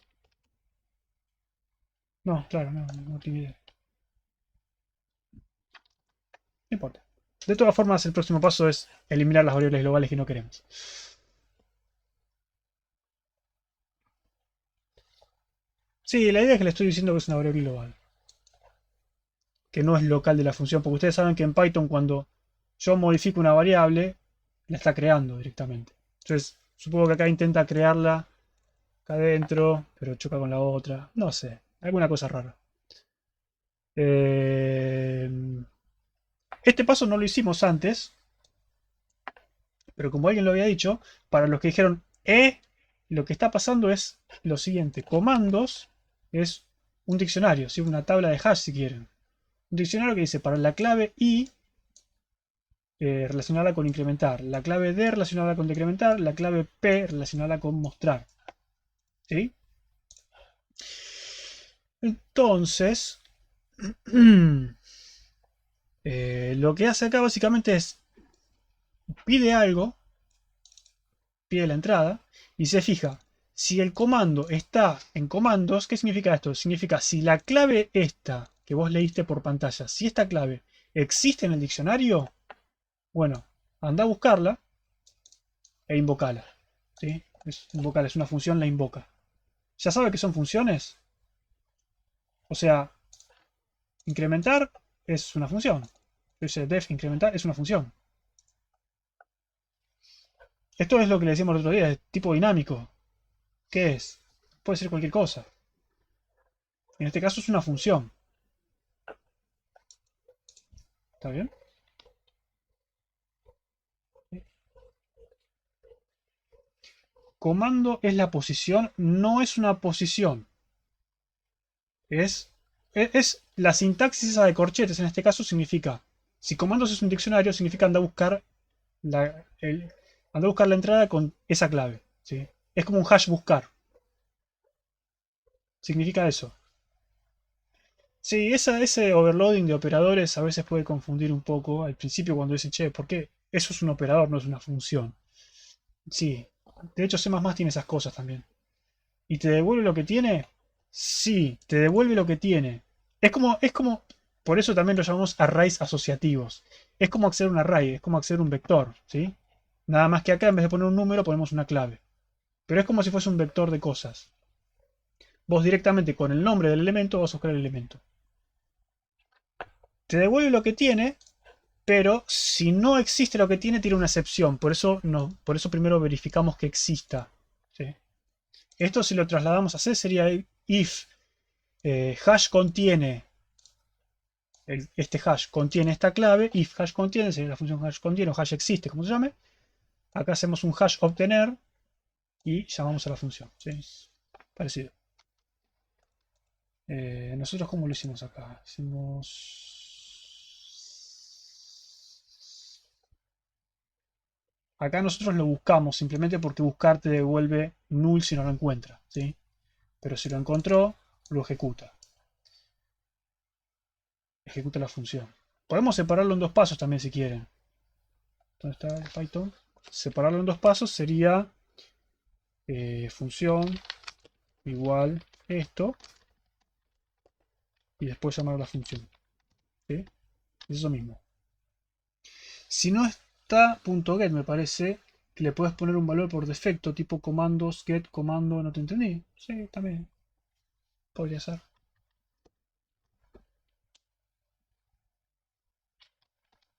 No, claro, no tengo idea. No importa. De todas formas, el próximo paso es eliminar las variables globales que no queremos. Sí, la idea es que le estoy diciendo que es una variable global. Que no es local de la función. Porque ustedes saben que en Python cuando yo modifico una variable, la está creando directamente. Entonces, supongo que acá intenta crearla acá adentro, pero choca con la otra. No sé, alguna cosa rara. Eh, Este paso no lo hicimos antes, pero como alguien lo había dicho, para los que dijeron, lo que está pasando es lo siguiente. Comandos es un diccionario, ¿sí? Una tabla de hash si quieren. Un diccionario que dice para la clave I relacionada con incrementar, la clave D relacionada con decrementar, la clave P relacionada con mostrar. ¿Sí? Entonces, lo que hace acá básicamente es pide algo, pide la entrada y se fija. Si el comando está en comandos, ¿qué significa esto? Significa si la clave esta que vos leíste por pantalla, si esta clave existe en el diccionario, bueno, anda a buscarla e invocala. ¿Sí? Invocar es una función, la invoca. ¿Ya sabe que son funciones? O sea, incrementar es una función. Dice def incrementar es una función. Esto es lo que le decíamos el otro día, es tipo dinámico. ¿Qué es? Puede ser cualquier cosa. En este caso es una función. ¿Está bien? Comando es la posición, no es una posición. Es la sintaxis esa de corchetes, en este caso significa, si comandos es un diccionario, significa anda a buscar anda a buscar la entrada con esa clave. ¿Sí? Es como un hash buscar. Significa eso. Sí, ese overloading de operadores a veces puede confundir un poco al principio cuando dicen, che, ¿por qué? Eso es un operador, no es una función. Sí, de hecho C++ tiene esas cosas también. ¿Y te devuelve lo que tiene? Sí, te devuelve lo que tiene. Es como, por eso también lo llamamos arrays asociativos. Es como acceder a un array, es como acceder a un vector, ¿sí? Nada más que acá en vez de poner un número ponemos una clave. Pero es como si fuese un vector de cosas. Vos directamente con el nombre del elemento vas a buscar el elemento. Te devuelve lo que tiene, pero si no existe lo que tiene una excepción. Por eso, no, por eso primero verificamos que exista. ¿Sí? Esto si lo trasladamos a C sería if hash contiene, este hash contiene esta clave, if hash contiene, sería la función hash contiene o hash existe, como se llame. Acá hacemos un hash obtener y llamamos a la función. ¿Sí? Parecido. Nosotros, ¿cómo lo hicimos acá? Hicimos... Acá nosotros lo buscamos simplemente porque buscar te devuelve null si no lo encuentra. ¿Sí? Pero si lo encontró, lo ejecuta. Ejecuta la función. Podemos separarlo en dos pasos también si quieren. ¿Dónde está el Python? Separarlo en dos pasos sería función igual esto y después llamar a la función. ¿Sí? Es eso mismo. Si no está .get me parece que le puedes poner un valor por defecto tipo comandos get comando no te entendí. Sí, también podría ser.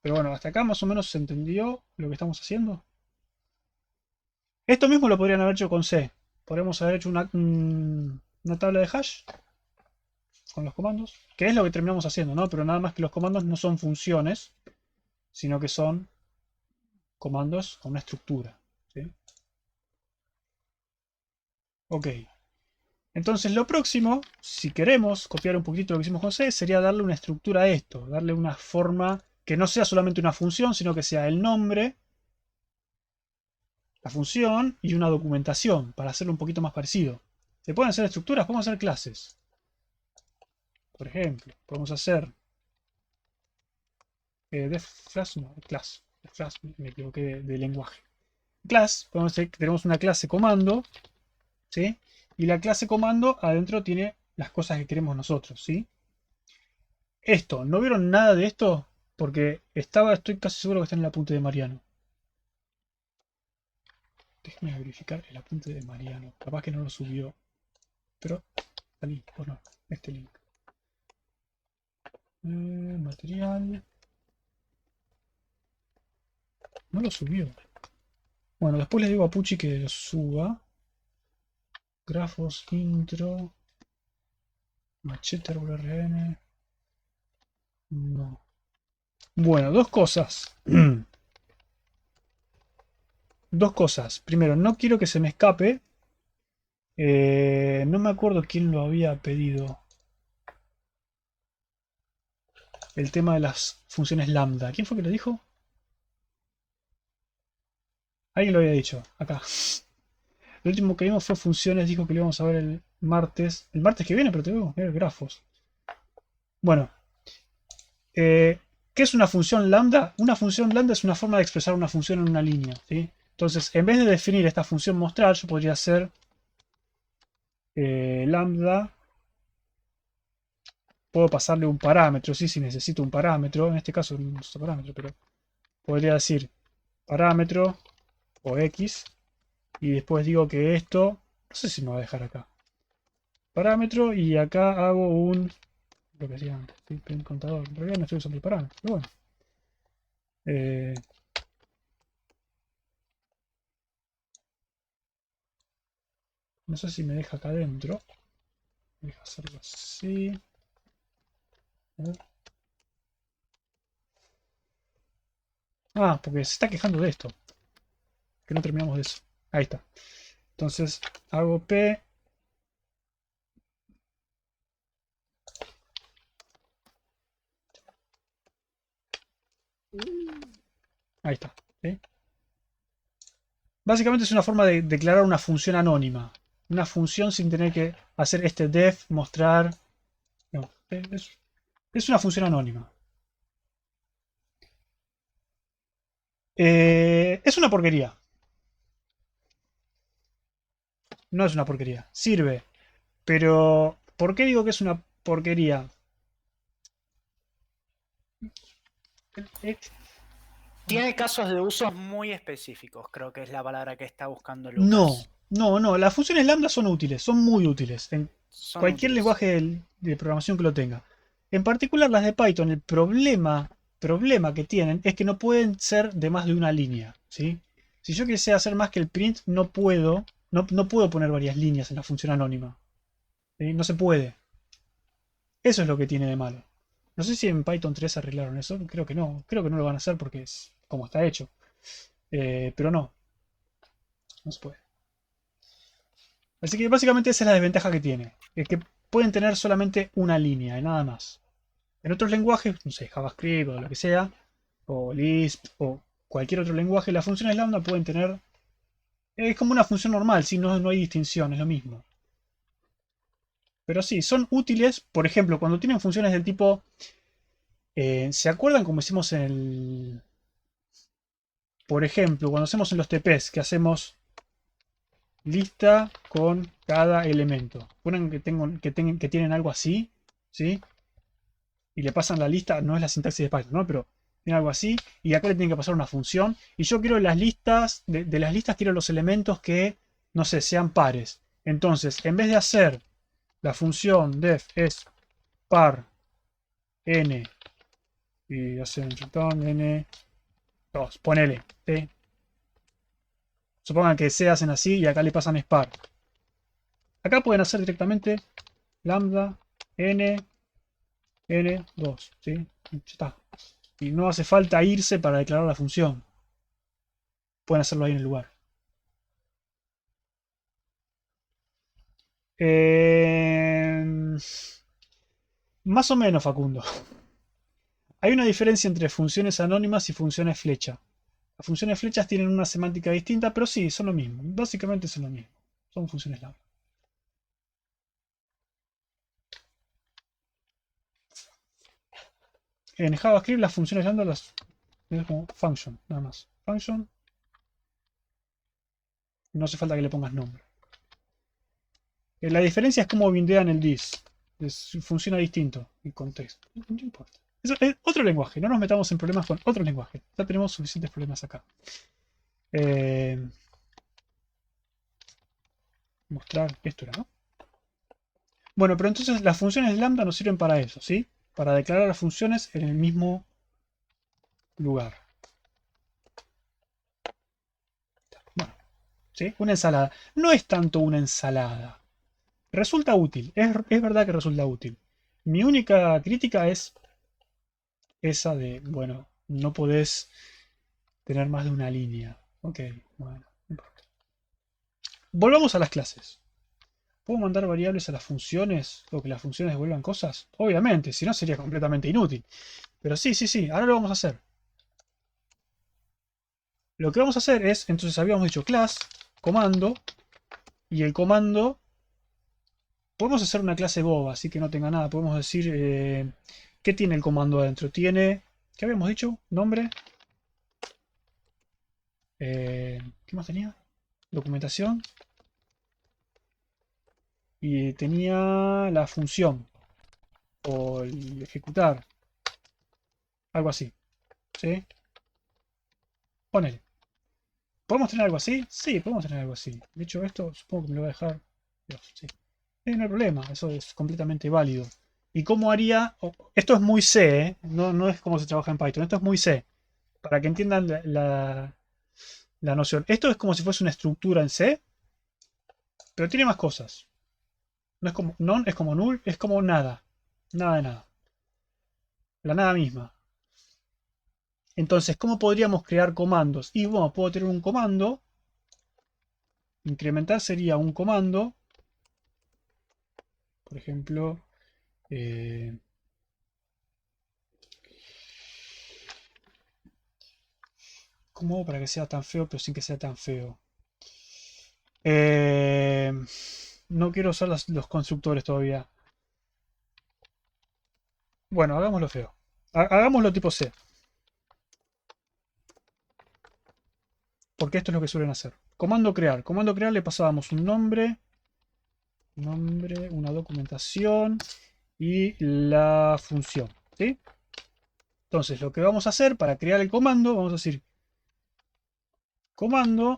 Pero bueno, hasta acá más o menos se entendió lo que estamos haciendo. Esto mismo lo podrían haber hecho con C. Podríamos haber hecho una tabla de hash con los comandos, que es lo que terminamos haciendo, ¿no? Pero nada más que los comandos no son funciones, sino que son comandos con una estructura. ¿Sí? Ok. Entonces lo próximo, si queremos copiar un poquito lo que hicimos con C, sería darle una estructura a esto, darle una forma que no sea solamente una función, sino que sea el nombre, la función y una documentación para hacerlo un poquito más parecido. Se pueden hacer estructuras, podemos hacer clases. Por ejemplo, podemos hacer def class, no, class, me equivoqué de lenguaje. Class, podemos decir que tenemos una clase comando, ¿sí? Y la clase comando adentro tiene las cosas que queremos nosotros, ¿sí? Esto, ¿no vieron nada de esto? Porque estoy casi seguro que está en el apunte de Mariano. Déjame verificar el apunte de Mariano. Capaz que no lo subió. Pero, salí, o no, este link. Material. No lo subió. Bueno, después le digo a Pucci que lo suba. Grafos, intro. Machete, RN. No. Bueno, dos cosas. Dos cosas. Primero, no quiero que se me escape. No me acuerdo quién lo había pedido. El tema de las funciones lambda. ¿Quién fue que lo dijo? Alguien lo había dicho. Acá. Lo último que vimos fue funciones. Dijo que lo íbamos a ver el martes. El martes que viene, pero tengo que ver grafos. Bueno. ¿Qué es una función lambda? Una función lambda es una forma de expresar una función en una línea, ¿sí? Entonces, en vez de definir esta función mostrar, yo podría hacer lambda. Puedo pasarle un parámetro, ¿sí? Si necesito un parámetro. En este caso no necesito parámetro, pero podría decir parámetro o x. Y después digo que esto, no sé si me va a dejar acá. Parámetro y acá hago un, lo que hacía antes, ¿sí? Print contador. En realidad no estoy usando el parámetro, pero bueno. Eh, no sé si me deja acá adentro. Deja hacerlo así. A ver. Ah, porque se está quejando de esto. Que no terminamos de eso. Ahí está. Entonces hago P. Ahí está. ¿Sí? Básicamente es una forma de declarar una función anónima. Una función sin tener que hacer este def, mostrar. No, es una función anónima. Es una porquería. No es una porquería. Sirve. Pero, ¿por qué digo que es una porquería? Eh, Tiene casos de usos muy específicos, creo que es la palabra que está buscando No, Lucas. no. Las funciones lambda son útiles, son muy útiles en Son cualquier útiles. lenguaje de programación que lo tenga. En particular las de Python, el problema que tienen es que no pueden ser de más de una línea, ¿sí? Si yo quisiera hacer más que el print, no puedo poner varias líneas en la función anónima. ¿Sí? No se puede. Eso es lo que tiene de malo. No sé si en Python 3 arreglaron eso, creo que no. Creo que no lo van a hacer porque es como está hecho. Pero no se puede. Así que básicamente esa es la desventaja que tiene. Es que pueden tener solamente una línea y nada más. En otros lenguajes, no sé, JavaScript o lo que sea, o Lisp o cualquier otro lenguaje, las funciones lambda pueden tener... Es como una función normal, si no hay distinción, es lo mismo. Pero sí, son útiles, por ejemplo, cuando tienen funciones del tipo... ¿Se acuerdan como hicimos en el... Por ejemplo, cuando hacemos en los TPs, que hacemos lista con cada elemento. Ponen que tienen algo así, ¿sí? Y le pasan la lista, no es la sintaxis de Python, ¿no? Pero tiene algo así, y acá le tienen que pasar una función. Y yo quiero las listas, de las listas quiero los elementos que, no sé, sean pares. Entonces, en vez de hacer la función def es par n, y hacer un chutón n, 2, ponele, ¿sí? Supongan que se hacen así y acá le pasan es par. Acá pueden hacer directamente lambda n n2, ¿sí? Ya está. Y no hace falta irse para declarar la función. Pueden hacerlo ahí en el lugar. Más o menos, Facundo. Hay una diferencia entre funciones anónimas y funciones flecha. Las funciones flechas tienen una semántica distinta, pero sí, son lo mismo. Básicamente son lo mismo. Son funciones lambda. En JavaScript las funciones lambda las es como function, nada más. Function. No hace falta que le pongas nombre. La diferencia es cómo bindean el this. Funciona distinto el contexto. No importa. Eso es otro lenguaje. No nos metamos en problemas con otro lenguaje. Ya tenemos suficientes problemas acá. Mostrar esto era, ¿no? Bueno, pero entonces las funciones lambda nos sirven para eso, ¿sí? Para declarar las funciones en el mismo lugar. Bueno, ¿sí? Una ensalada. No es tanto una ensalada. Resulta útil. Es verdad que resulta útil. Mi única crítica es esa de, bueno, no podés tener más de una línea. Ok, bueno, no importa. Volvamos a las clases. ¿Puedo mandar variables a las funciones o que las funciones devuelvan cosas? Obviamente, si no sería completamente inútil. Pero sí, sí, sí, ahora lo vamos a hacer. Lo que vamos a hacer es, entonces habíamos dicho class, comando, y el comando, podemos hacer una clase boba, así que no tenga nada. Podemos decir, ¿qué tiene el comando adentro? Tiene, ¿qué habíamos dicho? Nombre. ¿Qué más tenía? Documentación. Y tenía la función, o el ejecutar, algo así. ¿Sí? Ponele. ¿Podemos tener algo así? Sí, podemos tener algo así. De hecho, esto supongo que me lo va a dejar. Dios, sí. No hay problema, eso es completamente válido. ¿Y cómo haría? Esto es muy C, ¿eh? No es como se trabaja en Python, esto es muy C. Para que entiendan la noción. Esto es como si fuese una estructura en C, pero tiene más cosas. No es como non, es como null, es como nada. Nada de nada. La nada misma. Entonces, ¿cómo podríamos crear comandos? Y bueno, puedo tener un comando. Incrementar sería un comando. Por ejemplo, ¿cómo hago para que sea tan feo, pero sin que sea tan feo? No quiero usar los constructores todavía. Bueno, hagámoslo feo. Hagámoslo tipo C. Porque esto es lo que suelen hacer. Comando crear. Comando crear le pasábamos un nombre. Nombre, una documentación. Y la función. ¿Sí? Entonces, lo que vamos a hacer para crear el comando, vamos a decir comando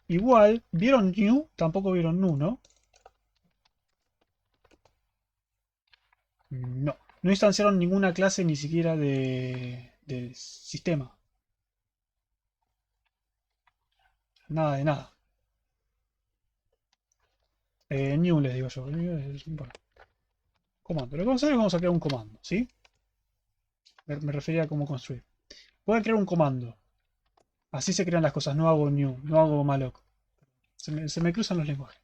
igual. ¿Vieron new? Tampoco vieron new, ¿no? No. No instanciaron ninguna clase ni siquiera del sistema. Nada de nada. New les digo yo. Bueno, comando. Lo que vamos a hacer es vamos a crear un comando, ¿sí? Me refería a cómo construir. Voy a crear un comando. Así se crean las cosas. No hago new. No hago malloc. Se me cruzan los lenguajes.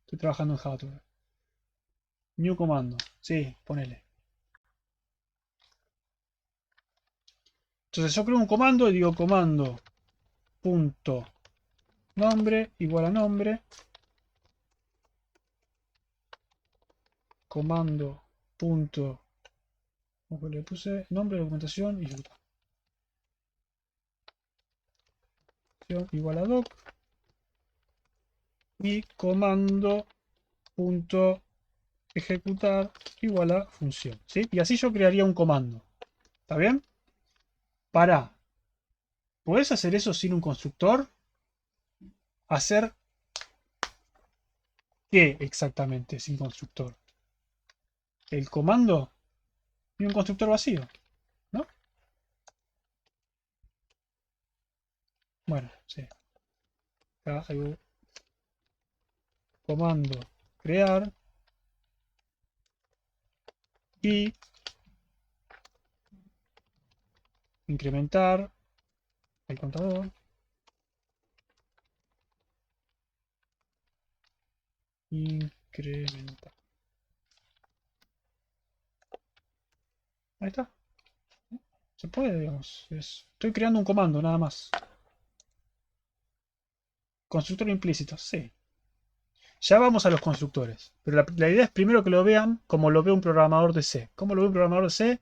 Estoy trabajando en Java todavía. New comando. Sí, ponele. Entonces yo creo un comando y digo comando punto nombre igual a nombre. Comando punto. ¿Cómo le puse? Nombre, documentación y ejecutar. Igual a doc. Y comando punto ejecutar igual a función. ¿Sí? Y así yo crearía un comando. ¿Está bien? Para. ¿Puedes hacer eso sin un constructor? ¿Hacer qué exactamente sin constructor? El comando y un constructor vacío, ¿no? Bueno, sí. Acá hay un comando crear y incrementar el contador. Incrementar. Ahí está. Se puede, digamos. Estoy creando un comando, nada más. Constructor implícito, sí. Ya vamos a los constructores. Pero la idea es primero que lo vean como lo ve un programador de C. ¿Cómo lo ve un programador de C?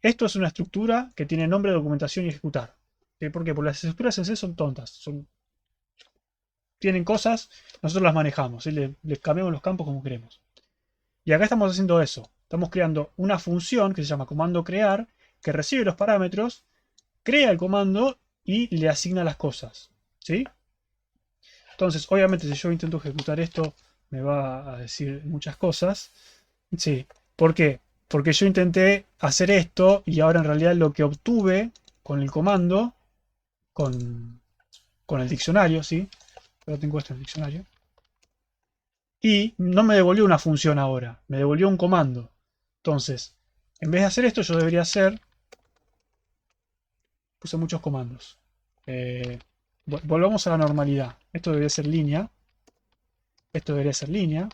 Esto es una estructura que tiene nombre, documentación y ejecutar. ¿Por qué? Porque las estructuras en C son tontas. Tienen cosas, nosotros las manejamos. ¿Sí? Les cambiamos los campos como queremos. Y acá estamos haciendo eso. Estamos creando una función que se llama comando crear, que recibe los parámetros, crea el comando y le asigna las cosas. ¿Sí? Entonces, obviamente, si yo intento ejecutar esto, me va a decir muchas cosas. Sí. ¿Por qué? Porque yo intenté hacer esto y ahora en realidad lo que obtuve con el comando, con el diccionario, ¿sí? Ahora tengo esto en el diccionario. Y no me devolvió una función ahora, me devolvió un comando. Entonces, en vez de hacer esto, yo debería hacer... Puse muchos comandos. Volvamos a la normalidad. Esto debería ser línea. Esto debería ser línea.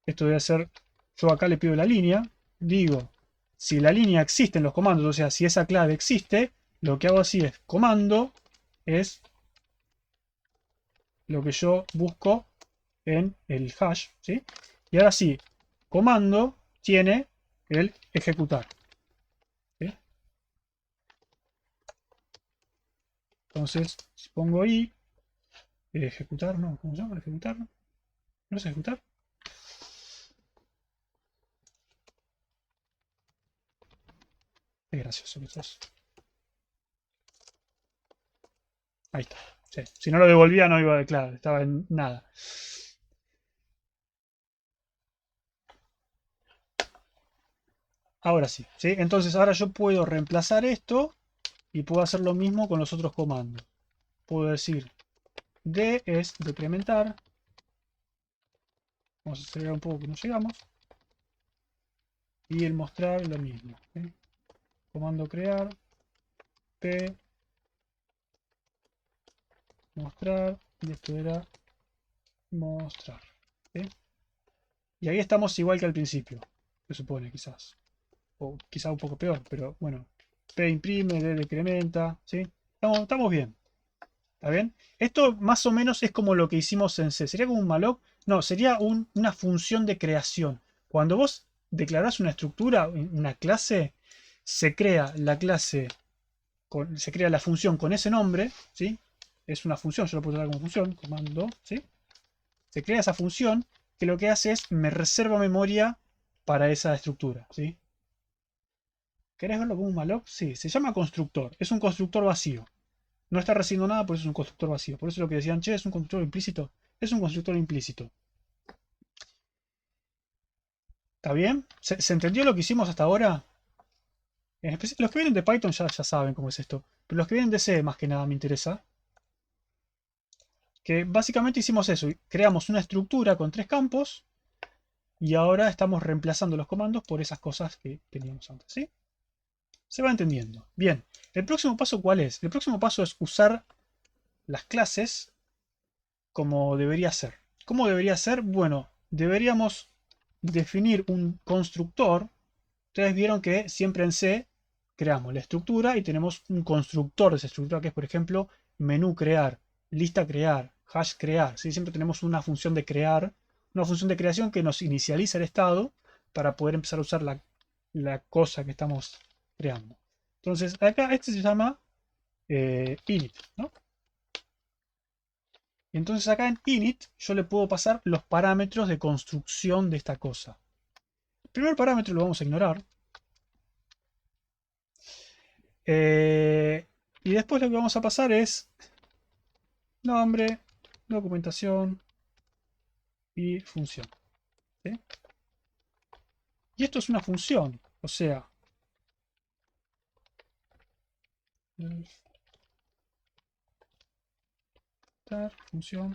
Esto debería ser... Yo acá le pido la línea. Digo, si la línea existe en los comandos, o sea, si esa clave existe, lo que hago así es comando, es lo que yo busco en el hash, ¿sí? Y ahora sí, comando tiene el ejecutar. ¿Sí? Entonces, si pongo i, ejecutar, no, ¿cómo se llama? Ejecutar, ¿no es ejecutar? Qué gracioso que sos. Ahí está. Sí. Si no lo devolvía, no iba a... Claro, estaba en nada. Ahora sí, ¿sí? Entonces ahora yo puedo reemplazar esto y puedo hacer lo mismo con los otros comandos. Puedo decir D es decrementar. Vamos a acelerar un poco que no llegamos. Y el mostrar lo mismo. ¿Sí? Comando crear. P. Mostrar. Y esto era mostrar. ¿Sí? Y ahí estamos igual que al principio. Se supone, quizás. O quizá un poco peor, pero bueno. P imprime, D decrementa. ¿Sí? Estamos bien. ¿Está bien? Esto más o menos es como lo que hicimos en C. ¿Sería como un malloc? No, sería una función de creación. Cuando vos declarás una estructura, una clase, se crea la clase, se crea la función con ese nombre, ¿sí? Es una función, yo lo puedo usar como función, comando, ¿sí? Se crea esa función que lo que hace es me reserva memoria para esa estructura, ¿sí? ¿Querés verlo como un malloc? Sí, se llama constructor, es un constructor vacío. No está recibiendo nada, por eso es un constructor vacío. Por eso lo que decían, che, es un constructor implícito. Es un constructor implícito. ¿Está bien? ¿Se entendió lo que hicimos hasta ahora? Los que vienen de Python ya saben cómo es esto. Pero los que vienen de C, más que nada, me interesa. Que básicamente hicimos eso. Creamos una estructura con 3 campos. Y ahora estamos reemplazando los comandos por esas cosas que teníamos antes. ¿Sí? Se va entendiendo. Bien. ¿El próximo paso cuál es? El próximo paso es usar las clases como debería ser. ¿Cómo debería ser? Bueno, deberíamos definir un constructor. Ustedes vieron que siempre en C creamos la estructura y tenemos un constructor de esa estructura que es, por ejemplo, menú crear, lista crear, hash crear. ¿Sí? Siempre tenemos una función de crear, una función de creación que nos inicializa el estado para poder empezar a usar la cosa que estamos creando. Entonces, acá este se llama init, ¿no? Y entonces acá en init yo le puedo pasar los parámetros de construcción de esta cosa. El primer parámetro lo vamos a ignorar. Y después lo que vamos a pasar es nombre, documentación y función. ¿Sí? Y esto es una función, o sea, función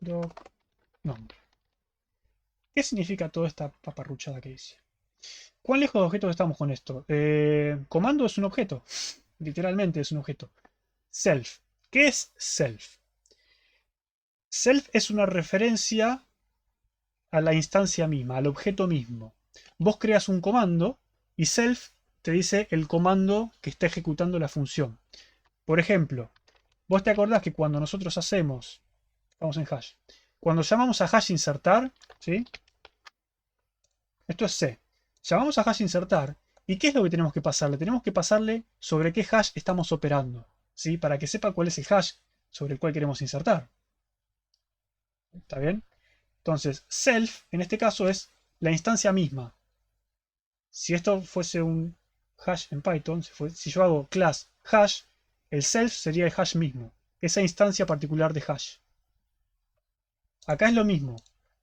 doc nombre. ¿Qué significa toda esta paparruchada que hice? ¿Cuán lejos de objetos estamos con esto? Comando es un objeto, literalmente es un objeto. Self. ¿Qué es self? Self es una referencia a la instancia misma, al objeto mismo. vos creas un comando y self te dice el comando que está ejecutando la función. Por ejemplo, vos te acordás que cuando nosotros hacemos, estamos en hash, cuando llamamos a hash insertar, ¿sí? Esto es C. Llamamos a hash insertar. ¿Y qué es lo que tenemos que pasarle? Tenemos que pasarle sobre qué hash estamos operando, ¿sí? Para que sepa cuál es el hash sobre el cual queremos insertar. ¿Está bien? Entonces, self, en este caso, es la instancia misma. Si esto fuese un hash en Python, si yo hago class hash, el self sería el hash mismo, esa instancia particular de hash. Acá es lo mismo.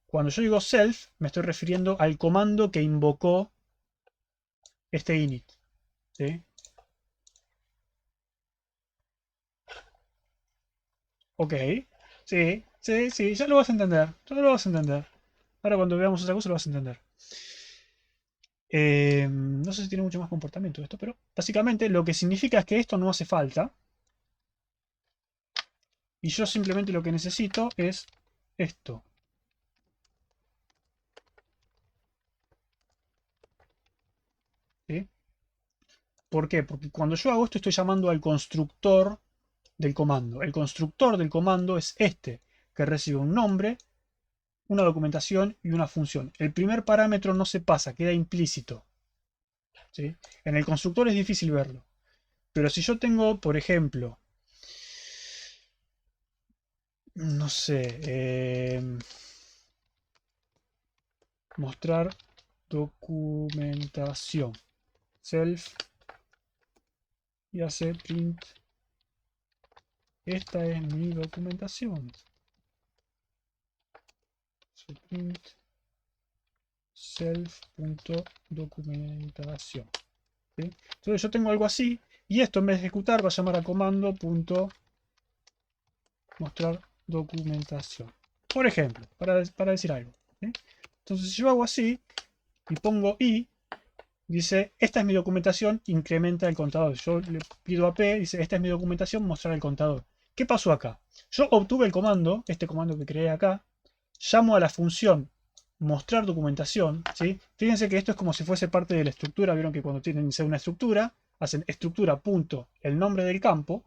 Cuando yo digo self, me estoy refiriendo al comando que invocó este init. ¿Sí? Ok. Sí, sí, sí, ya lo vas a entender. Ya lo vas a entender. Ahora cuando veamos otra cosa lo vas a entender. No sé si tiene mucho más comportamiento esto, pero básicamente lo que significa es que esto no hace falta. Y yo simplemente lo que necesito es esto. ¿Sí? ¿Por qué? Porque cuando yo hago esto estoy llamando al constructor del comando. El constructor del comando es este, que recibe un nombre, una documentación y una función. El primer parámetro no se pasa, queda implícito. ¿Sí? En el constructor es difícil verlo. Pero si yo tengo, por ejemplo, no sé, mostrar documentación, self, y hace print, esta es mi documentación, print self.documentación. ¿Sí? Entonces yo tengo algo así, y esto en vez de ejecutar va a llamar a comando.mostrar documentación. Por ejemplo, para decir algo. ¿Sí? Entonces si yo hago así y pongo i, dice, esta es mi documentación, incrementa el contador. Yo le pido a p, dice, esta es mi documentación, mostrar el contador. ¿Qué pasó acá? Yo obtuve el comando, este comando que creé acá, llamo a la función mostrar documentación, ¿sí? Fíjense que esto es como si fuese parte de la estructura. Vieron que cuando tienen una estructura, hacen estructura punto el nombre del campo.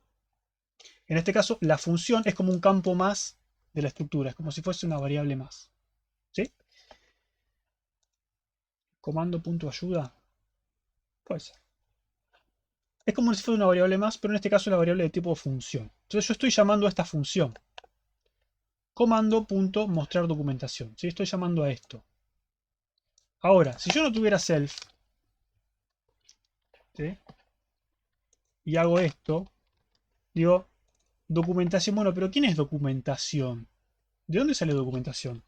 En este caso, la función es como un campo más de la estructura, es como si fuese una variable más. ¿Sí? Comando punto ayuda. Puede ser. Es como si fuera una variable más, pero en este caso es la variable de tipo función. Entonces yo estoy llamando a esta función. Comando.mostrar documentación. ¿Sí? Estoy llamando a esto. Ahora, si yo no tuviera self, ¿sí? Y hago esto, digo, documentación. Bueno, pero ¿quién es documentación? ¿De dónde sale documentación?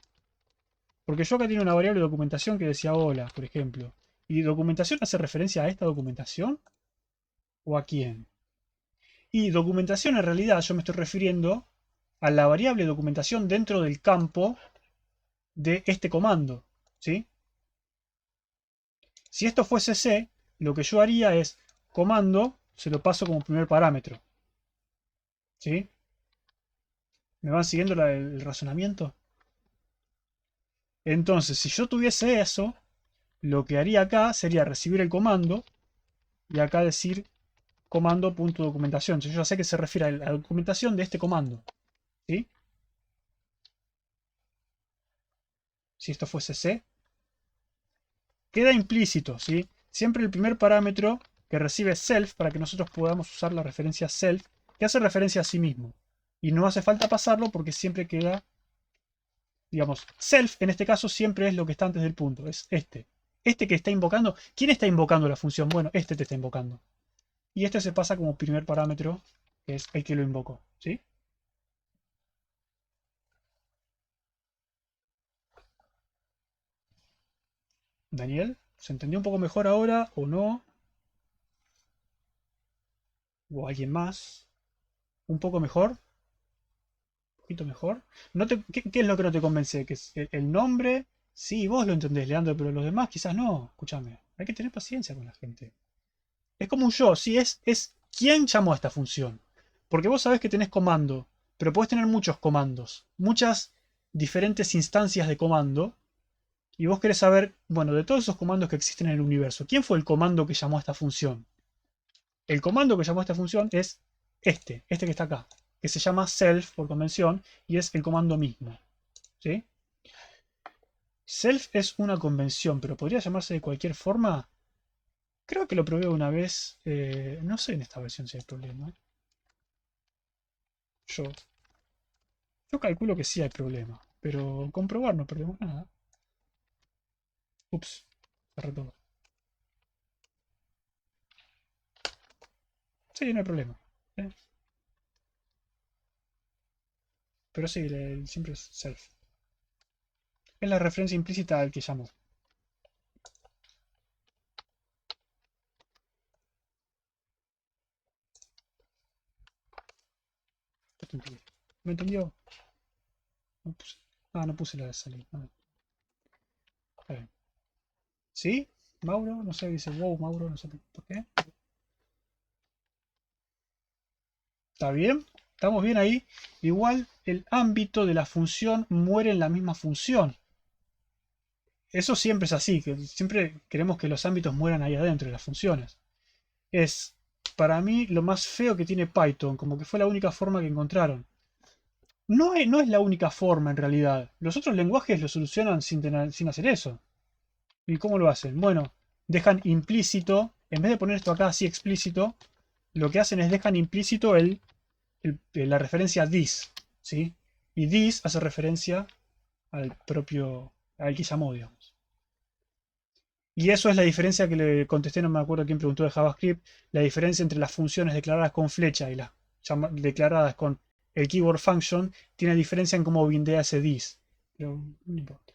Porque yo acá tengo una variable de documentación que decía hola, por ejemplo. ¿Y documentación hace referencia a esta documentación? ¿O a quién? Y documentación en realidad yo me estoy refiriendo a la variable documentación dentro del campo de este comando. ¿Sí? Si esto fuese C, lo que yo haría es comando, se lo paso como primer parámetro. ¿Sí? ¿Me van siguiendo el razonamiento? Entonces, si yo tuviese eso, lo que haría acá sería recibir el comando y acá decir comando.documentación. Entonces yo ya sé que se refiere a la documentación de este comando. ¿Sí? Si esto fuese C, queda implícito, ¿sí? Siempre el primer parámetro que recibe self para que nosotros podamos usar la referencia self, que hace referencia a sí mismo. Y no hace falta pasarlo porque siempre queda, digamos, self en este caso siempre es lo que está antes del punto, es este. Este que está invocando, ¿quién está invocando la función? Bueno, este te está invocando. Y este se pasa como primer parámetro, que es el que lo invocó, ¿sí? Daniel, ¿se entendió un poco mejor ahora o no? ¿O alguien más? ¿Un poco mejor? ¿Un poquito mejor? ¿Qué es lo que no te convence? ¿Que es el nombre? Sí, vos lo entendés, Leandro, pero los demás quizás no. Escúchame, hay que tener paciencia con la gente. Es como un yo, sí, es quién llamó a esta función. Porque vos sabés que tenés comando, pero podés tener muchos comandos, muchas diferentes instancias de comando, Y vos querés saber, bueno, de todos esos comandos que existen en el universo, ¿quién fue el comando que llamó a esta función? El comando que llamó a esta función es este que está acá, que se llama self por convención y es el comando mismo. ¿Sí? Self es una convención, pero podría llamarse de cualquier forma. Creo que lo probé una vez. No sé en esta versión si hay problema. Yo, yo calculo que sí hay problema, pero comprobar no perdemos nada. Ups, cerré todo. Sí, no hay problema. ¿Eh? Pero sí, siempre es self. Es la referencia implícita al que llamó. ¿Me entendió? No puse, no puse la de salir. No. Está bien. ¿Sí? Mauro, no sé, dice wow, Mauro, no sé por qué. ¿Está bien? ¿Estamos bien ahí? Igual el ámbito de la función muere en la misma función. Eso siempre es así, que siempre queremos que los ámbitos mueran ahí adentro de las funciones. Es, para mí, lo más feo que tiene Python, como que fue la única forma que encontraron. No es la única forma en realidad. Los otros lenguajes lo solucionan sin hacer eso. ¿Y cómo lo hacen? Bueno, dejan implícito, en vez de poner esto acá así explícito, lo que hacen es dejan implícito la referencia this, ¿sí? Y this hace referencia al que llamó, digamos. Y eso es la diferencia que le contesté, no me acuerdo quién preguntó de JavaScript, la diferencia entre las funciones declaradas con flecha y las declaradas con el keyword function, tiene diferencia en cómo bindea ese this. Pero no importa.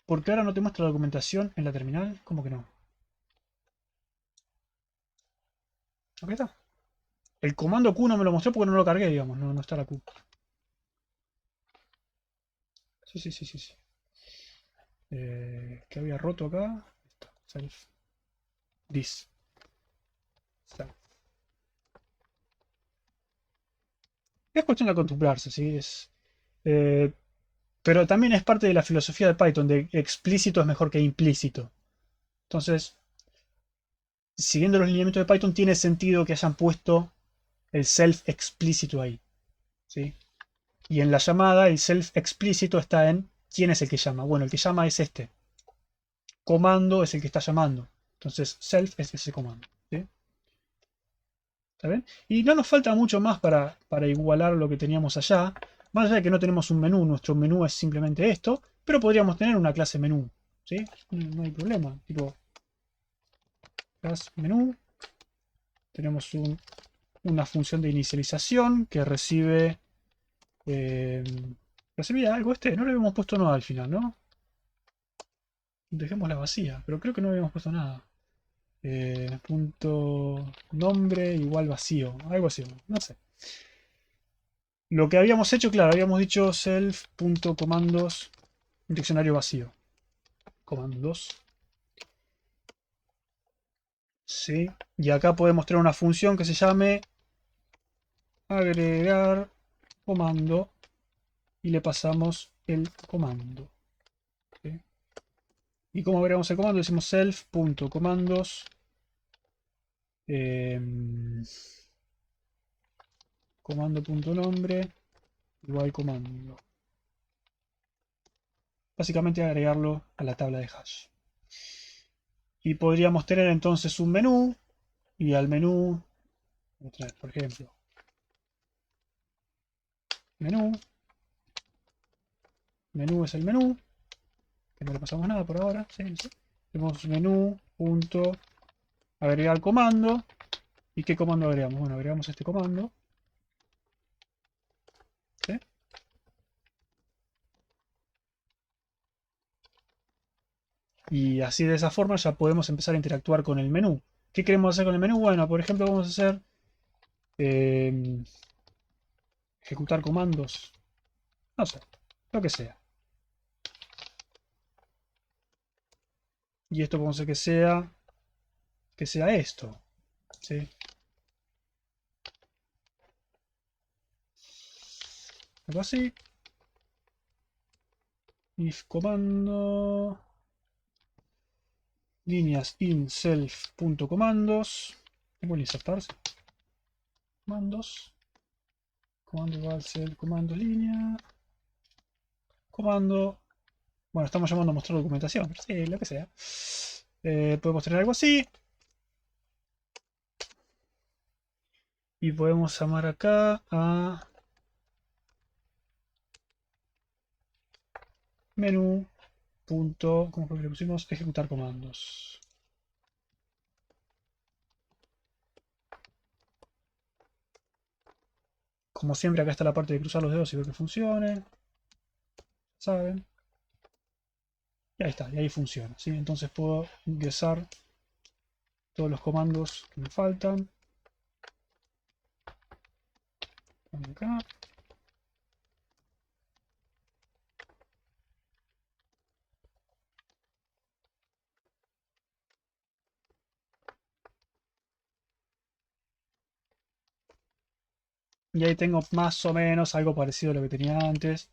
¿Por qué ahora no te muestra la documentación en la terminal? ¿Cómo que no? Aquí está. El comando Q no me lo mostró porque no lo cargué, digamos. No está la Q. Sí, sí, sí, sí, sí. ¿Qué había roto acá? Self. This. Self. Es cuestión de acostumbrarse, ¿sí? Eh, pero también es parte de la filosofía de Python, de explícito es mejor que implícito. Entonces, siguiendo los lineamientos de Python, tiene sentido que hayan puesto el self explícito ahí. ¿Sí? Y en la llamada, el self explícito está en quién es el que llama. Bueno, el que llama es este. Comando es el que está llamando. Entonces, self es ese comando. ¿Sí? ¿Está bien? Y no nos falta mucho más para igualar lo que teníamos allá. Más allá de que no tenemos un menú, nuestro menú es simplemente esto, pero podríamos tener una clase menú. ¿Sí? No hay problema. Tipo, clase menú. Tenemos una función de inicialización que recibe. Eh, recibía algo no le habíamos puesto nada al final, ¿no? Dejémosla vacía, pero creo que no habíamos puesto nada. Punto nombre igual vacío, algo así, no sé. Lo que habíamos hecho, claro, habíamos dicho self.comandos diccionario vacío. Comandos. Sí. Y acá podemos tener una función que se llame agregar comando y le pasamos el comando. ¿Sí? ¿Y cómo agregamos el comando? Decimos self.comandos comando.nombre igual comando. Básicamente agregarlo a la tabla de hash. Y podríamos tener entonces un menú y al menú, por ejemplo, menú, menú es el menú, que no le pasamos nada por ahora, ¿sí? Tenemos menú, punto, agregar comando. ¿Y qué comando agregamos? Bueno, agregamos este comando. ¿Sí? Y así de esa forma ya podemos empezar a interactuar con el menú. ¿Qué queremos hacer con el menú? Bueno, por ejemplo, vamos a hacer ejecutar comandos. No sé, lo que sea. Y esto podemos hacer que sea esto. ¿Sí? Algo así. if comando líneas in self.comandos. Tengo que insertarse. Comandos. Comando igual self comando línea. Comando. Bueno, estamos llamando a mostrar documentación. Pero sí, lo que sea. Podemos tener algo así. Y podemos llamar acá a menú. Punto, ¿cómo fue que le pusimos? Ejecutar comandos. Como siempre, acá está la parte de cruzar los dedos y ver que funcione. ¿Saben? Y ahí está, y ahí funciona, ¿sí? Entonces puedo ingresar todos los comandos que me faltan. Acá. Y ahí tengo más o menos algo parecido a lo que tenía antes.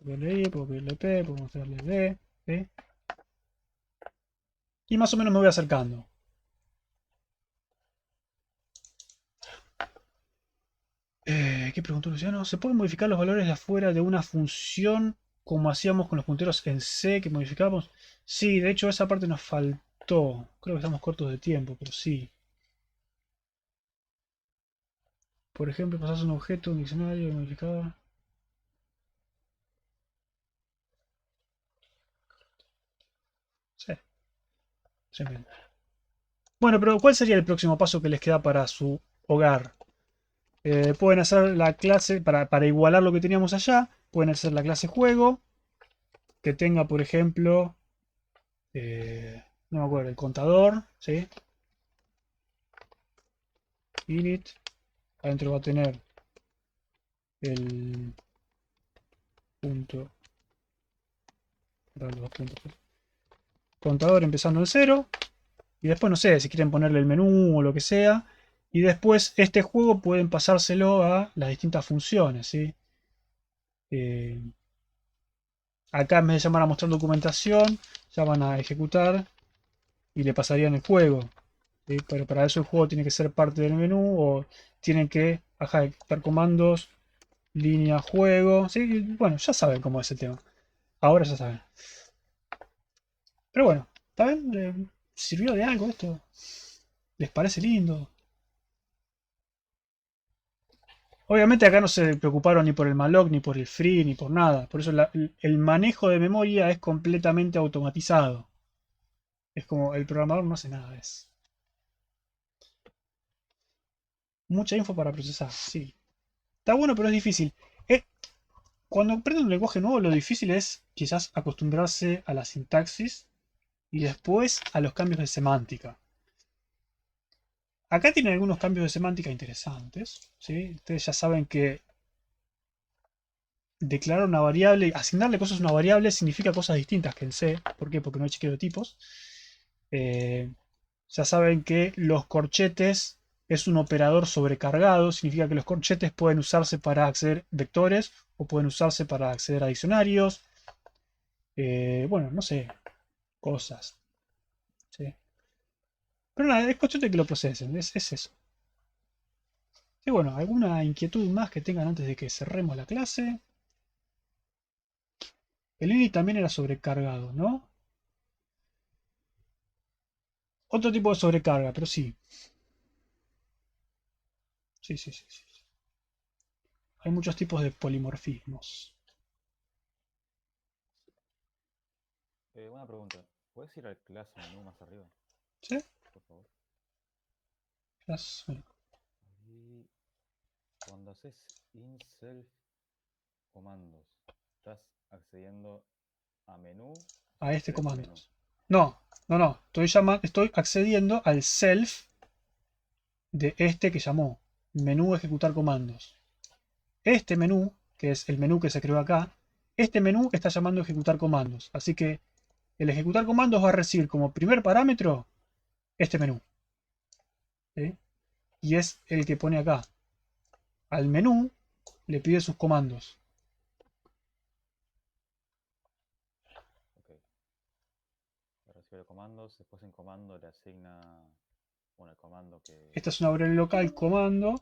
PLI, PLP, puedo mostrarle D, ¿sí? Y más o menos me voy acercando. ¿Qué preguntó Luciano? ¿Se pueden modificar los valores de afuera de una función como hacíamos con los punteros en C que modificamos? Sí, de hecho esa parte nos faltó. Creo que estamos cortos de tiempo, pero sí. Por ejemplo, pasas un objeto, un diccionario, un modificador. Sí, tremendo. Bueno, pero ¿cuál sería el próximo paso que les queda para su hogar? Pueden hacer la clase, para igualar lo que teníamos allá, pueden hacer la clase juego, que tenga, por ejemplo, no me acuerdo, el contador, ¿sí? Init, adentro va a tener el punto, contador empezando en 0, y después no sé, si quieren ponerle el menú o lo que sea, y después este juego pueden pasárselo a las distintas funciones, ¿sí? Acá en vez de llamar a mostrar documentación, llaman a ejecutar y le pasarían el juego, ¿sí? Pero para eso el juego tiene que ser parte del menú o tienen que ejecutar comandos, línea juego, ¿sí? Bueno, ya saben cómo es el tema. Ahora ya saben. Pero bueno, ¿está bien? ¿Sirvió de algo esto? ¿Les parece lindo? Obviamente acá no se preocuparon ni por el malloc, ni por el free, ni por nada. Por eso el manejo de memoria es completamente automatizado. Es como el programador no hace nada. Es mucha info para procesar, sí. Está bueno, pero es difícil. Eh, Cuando aprende un lenguaje nuevo, lo difícil es quizás acostumbrarse a la sintaxis y después a los cambios de semántica. Acá tienen algunos cambios de semántica interesantes, ¿sí? Ustedes ya saben que declarar una variable, asignarle cosas a una variable significa cosas distintas que en C. ¿Por qué? Porque no hay chequeo de tipos. Ya saben que los corchetes es un operador sobrecargado, significa que los corchetes pueden usarse para acceder vectores o pueden usarse para acceder a diccionarios. Bueno, no sé, cosas. ¿Sí? Pero nada, es cuestión de que lo procesen, es eso. Y bueno, ¿alguna inquietud más que tengan antes de que cerremos la clase? El init también era sobrecargado, ¿no? Otro tipo de sobrecarga, pero sí. Sí, sí, sí, sí. Hay muchos tipos de polimorfismos. Una pregunta. ¿Puedes ir al clase menú más arriba, ¿Sí? por favor? Bueno, Y cuando haces inself comandos, estás accediendo a menú a este de este comando. menú. No, no, no. Estoy accediendo al self de este que llamó menú ejecutar comandos. Este menú, que es el menú que se creó acá, este menú está llamando ejecutar comandos. Así que el ejecutar comandos va a recibir como primer parámetro este menú. ¿Sí? Y es el que pone acá al menú le pide sus comandos. Ok. Recibe comandos, después en comando le asigna, bueno, el comando que... Esta es una variable local, comando.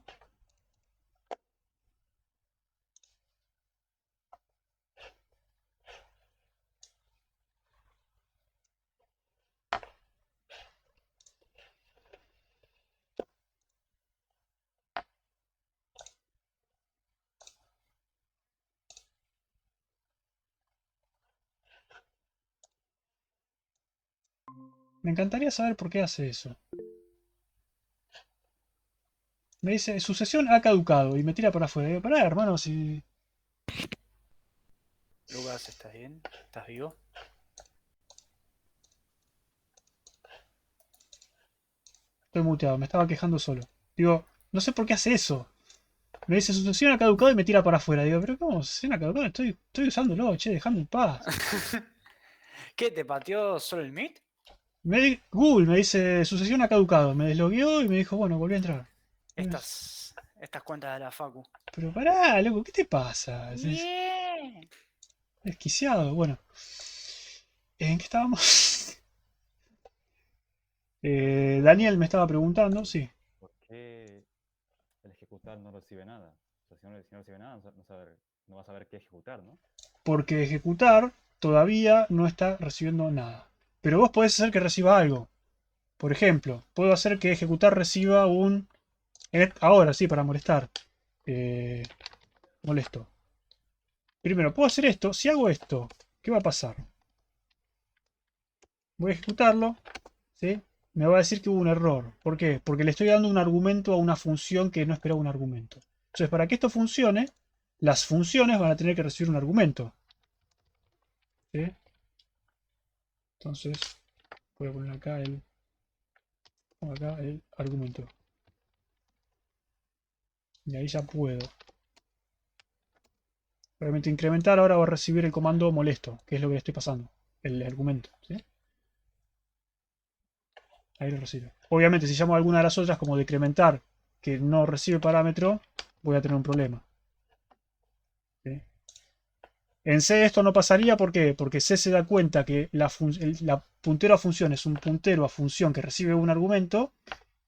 Me encantaría saber por qué hace eso. Me dice, su sesión ha caducado y me tira para afuera. Digo, pará, hermano, si... Lucas, ¿estás bien? ¿Estás vivo? Estoy muteado, me estaba quejando solo. Digo, no sé por qué hace eso. Me dice, su sesión ha caducado y me tira para afuera. Digo, pero ¿cómo? Sesión ha caducado, estoy usándolo, che, dejame en paz. ¿Qué? ¿Te pateó solo el Meet? Google me dice, su sesión ha caducado. Me deslogueó y me dijo, bueno, volví a entrar. Estas cuentas de la Facu. Pero pará, loco, ¿qué te pasa? Bien. Desquiciado, bueno. ¿En qué estábamos? Daniel me estaba preguntando, sí. ¿Por qué el ejecutar no recibe nada? O sea, si no recibe nada, no va a saber qué ejecutar, ¿no? Porque ejecutar todavía no está recibiendo nada. Pero vos podés hacer que reciba algo. Por ejemplo, puedo hacer que ejecutar reciba un... Ahora sí, para molestar. Molesto. Primero, puedo hacer esto. Si hago esto, ¿qué va a pasar? Voy a ejecutarlo. ¿Sí? Me va a decir que hubo un error. ¿Por qué? Porque le estoy dando un argumento a una función que no esperaba un argumento. Entonces, para que esto funcione, las funciones van a tener que recibir un argumento. ¿Sí? Entonces, voy a poner acá el argumento. Y ahí ya puedo. Obviamente incrementar ahora va a recibir el comando molesto, que es lo que le estoy pasando. El argumento. ¿Sí? Ahí lo recibe. Obviamente si llamo a alguna de las otras como decrementar, que no recibe parámetro, voy a tener un problema. ¿Sí? En C esto no pasaría, ¿por qué? Porque C se da cuenta que la puntero a función es un puntero a función que recibe un argumento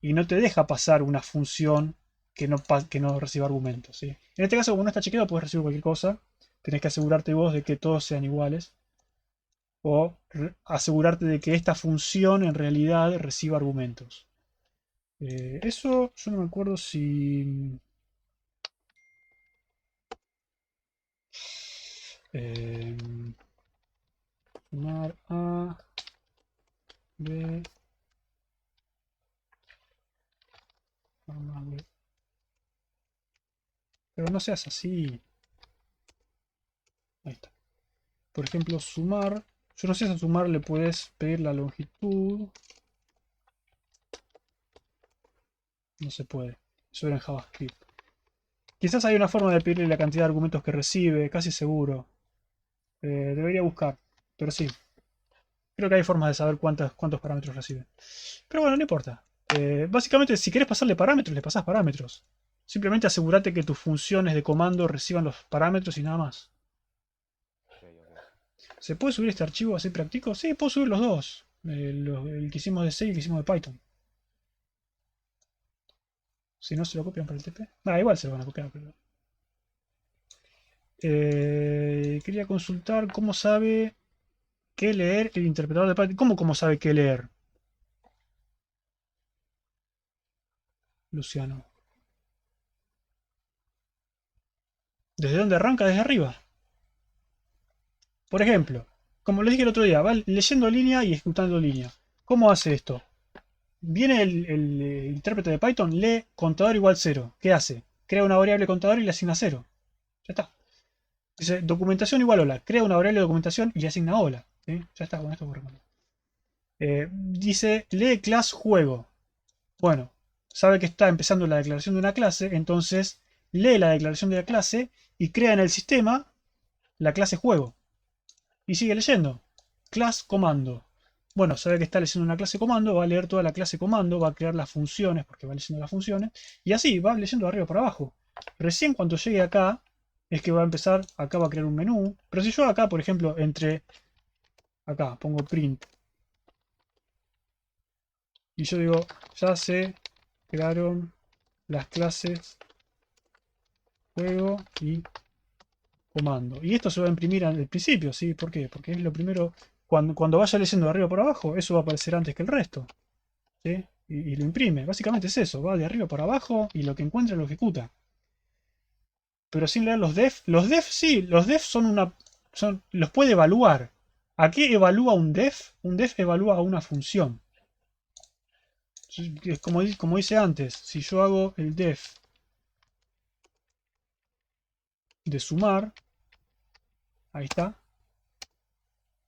y no te deja pasar una función que no reciba argumentos. ¿Sí? En este caso, como no está chequeado, puedes recibir cualquier cosa. Tenés que asegurarte vos de que todos sean iguales. O asegurarte de que esta función en realidad reciba argumentos. Eso yo no me acuerdo si... Sumar A, B, B. Pero no seas así. Ahí está. Por ejemplo, sumar. Yo no sé si a sumar le puedes pedir la longitud. No se puede. Eso era en JavaScript. Quizás hay una forma de pedirle la cantidad de argumentos que recibe, casi seguro. Debería buscar, pero sí. Creo que hay formas de saber cuántos parámetros recibe. Pero bueno, no importa. Básicamente, si querés pasarle parámetros, le pasás parámetros. Simplemente asegúrate que tus funciones de comando reciban los parámetros y nada más. Okay, okay. ¿Se puede subir este archivo así práctico? Sí, puedo subir los dos. El que hicimos de C y el que hicimos de Python. Si no se lo copian para el TP. Igual se lo van a copiar. Pero... quería consultar cómo sabe qué leer el interpretador de Python. ¿Cómo sabe qué leer? Luciano. ¿Desde dónde arranca? Desde arriba. Por ejemplo, como les dije el otro día, va leyendo línea y ejecutando línea. ¿Cómo hace esto? Viene el intérprete de Python, lee contador igual 0. ¿Qué hace? Crea una variable contador y le asigna 0. Ya está. Dice documentación igual hola. Crea una variable de documentación y le asigna hola. ¿Sí? Ya está, con esto por dice lee class juego. Bueno, sabe que está empezando la declaración de una clase, entonces lee la declaración de la clase y crea en el sistema la clase juego. Y sigue leyendo. Class comando. Bueno, sabe que está leyendo una clase comando, va a leer toda la clase comando, va a crear las funciones, porque va leyendo las funciones, y así va leyendo de arriba para abajo. Recién cuando llegue acá, es que va a empezar, acá va a crear un menú. Pero si yo acá, por ejemplo, acá pongo print y yo digo, ya se crearon las clases juego y comando. Y esto se va a imprimir al principio, ¿sí? ¿Por qué? Porque es lo primero, cuando vaya leyendo de arriba para abajo, eso va a aparecer antes que el resto, ¿sí? Y lo imprime. Básicamente es eso, va de arriba para abajo y lo que encuentra lo ejecuta. Pero sin leer los def. Los def sí, los def los puede evaluar. ¿A qué evalúa un def? Un def evalúa a una función. Es como dice antes, si yo hago el def de sumar, ahí está.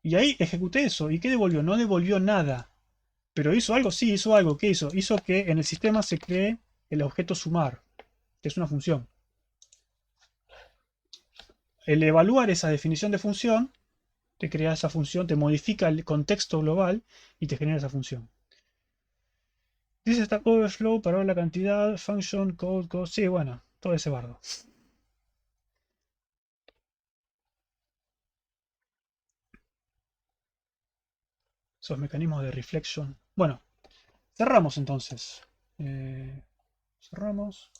Y ahí ejecuté eso. ¿Y qué devolvió? No devolvió nada. Pero hizo algo, sí, hizo algo. ¿Qué hizo? Hizo que en el sistema se cree el objeto sumar, que es una función. El evaluar esa definición de función, te crea esa función, te modifica el contexto global y te genera esa función. Dice Stack Overflow para ver la cantidad, function, code. Sí, bueno, todo ese bardo. Esos mecanismos de reflection. Bueno, cerramos entonces. Cerramos.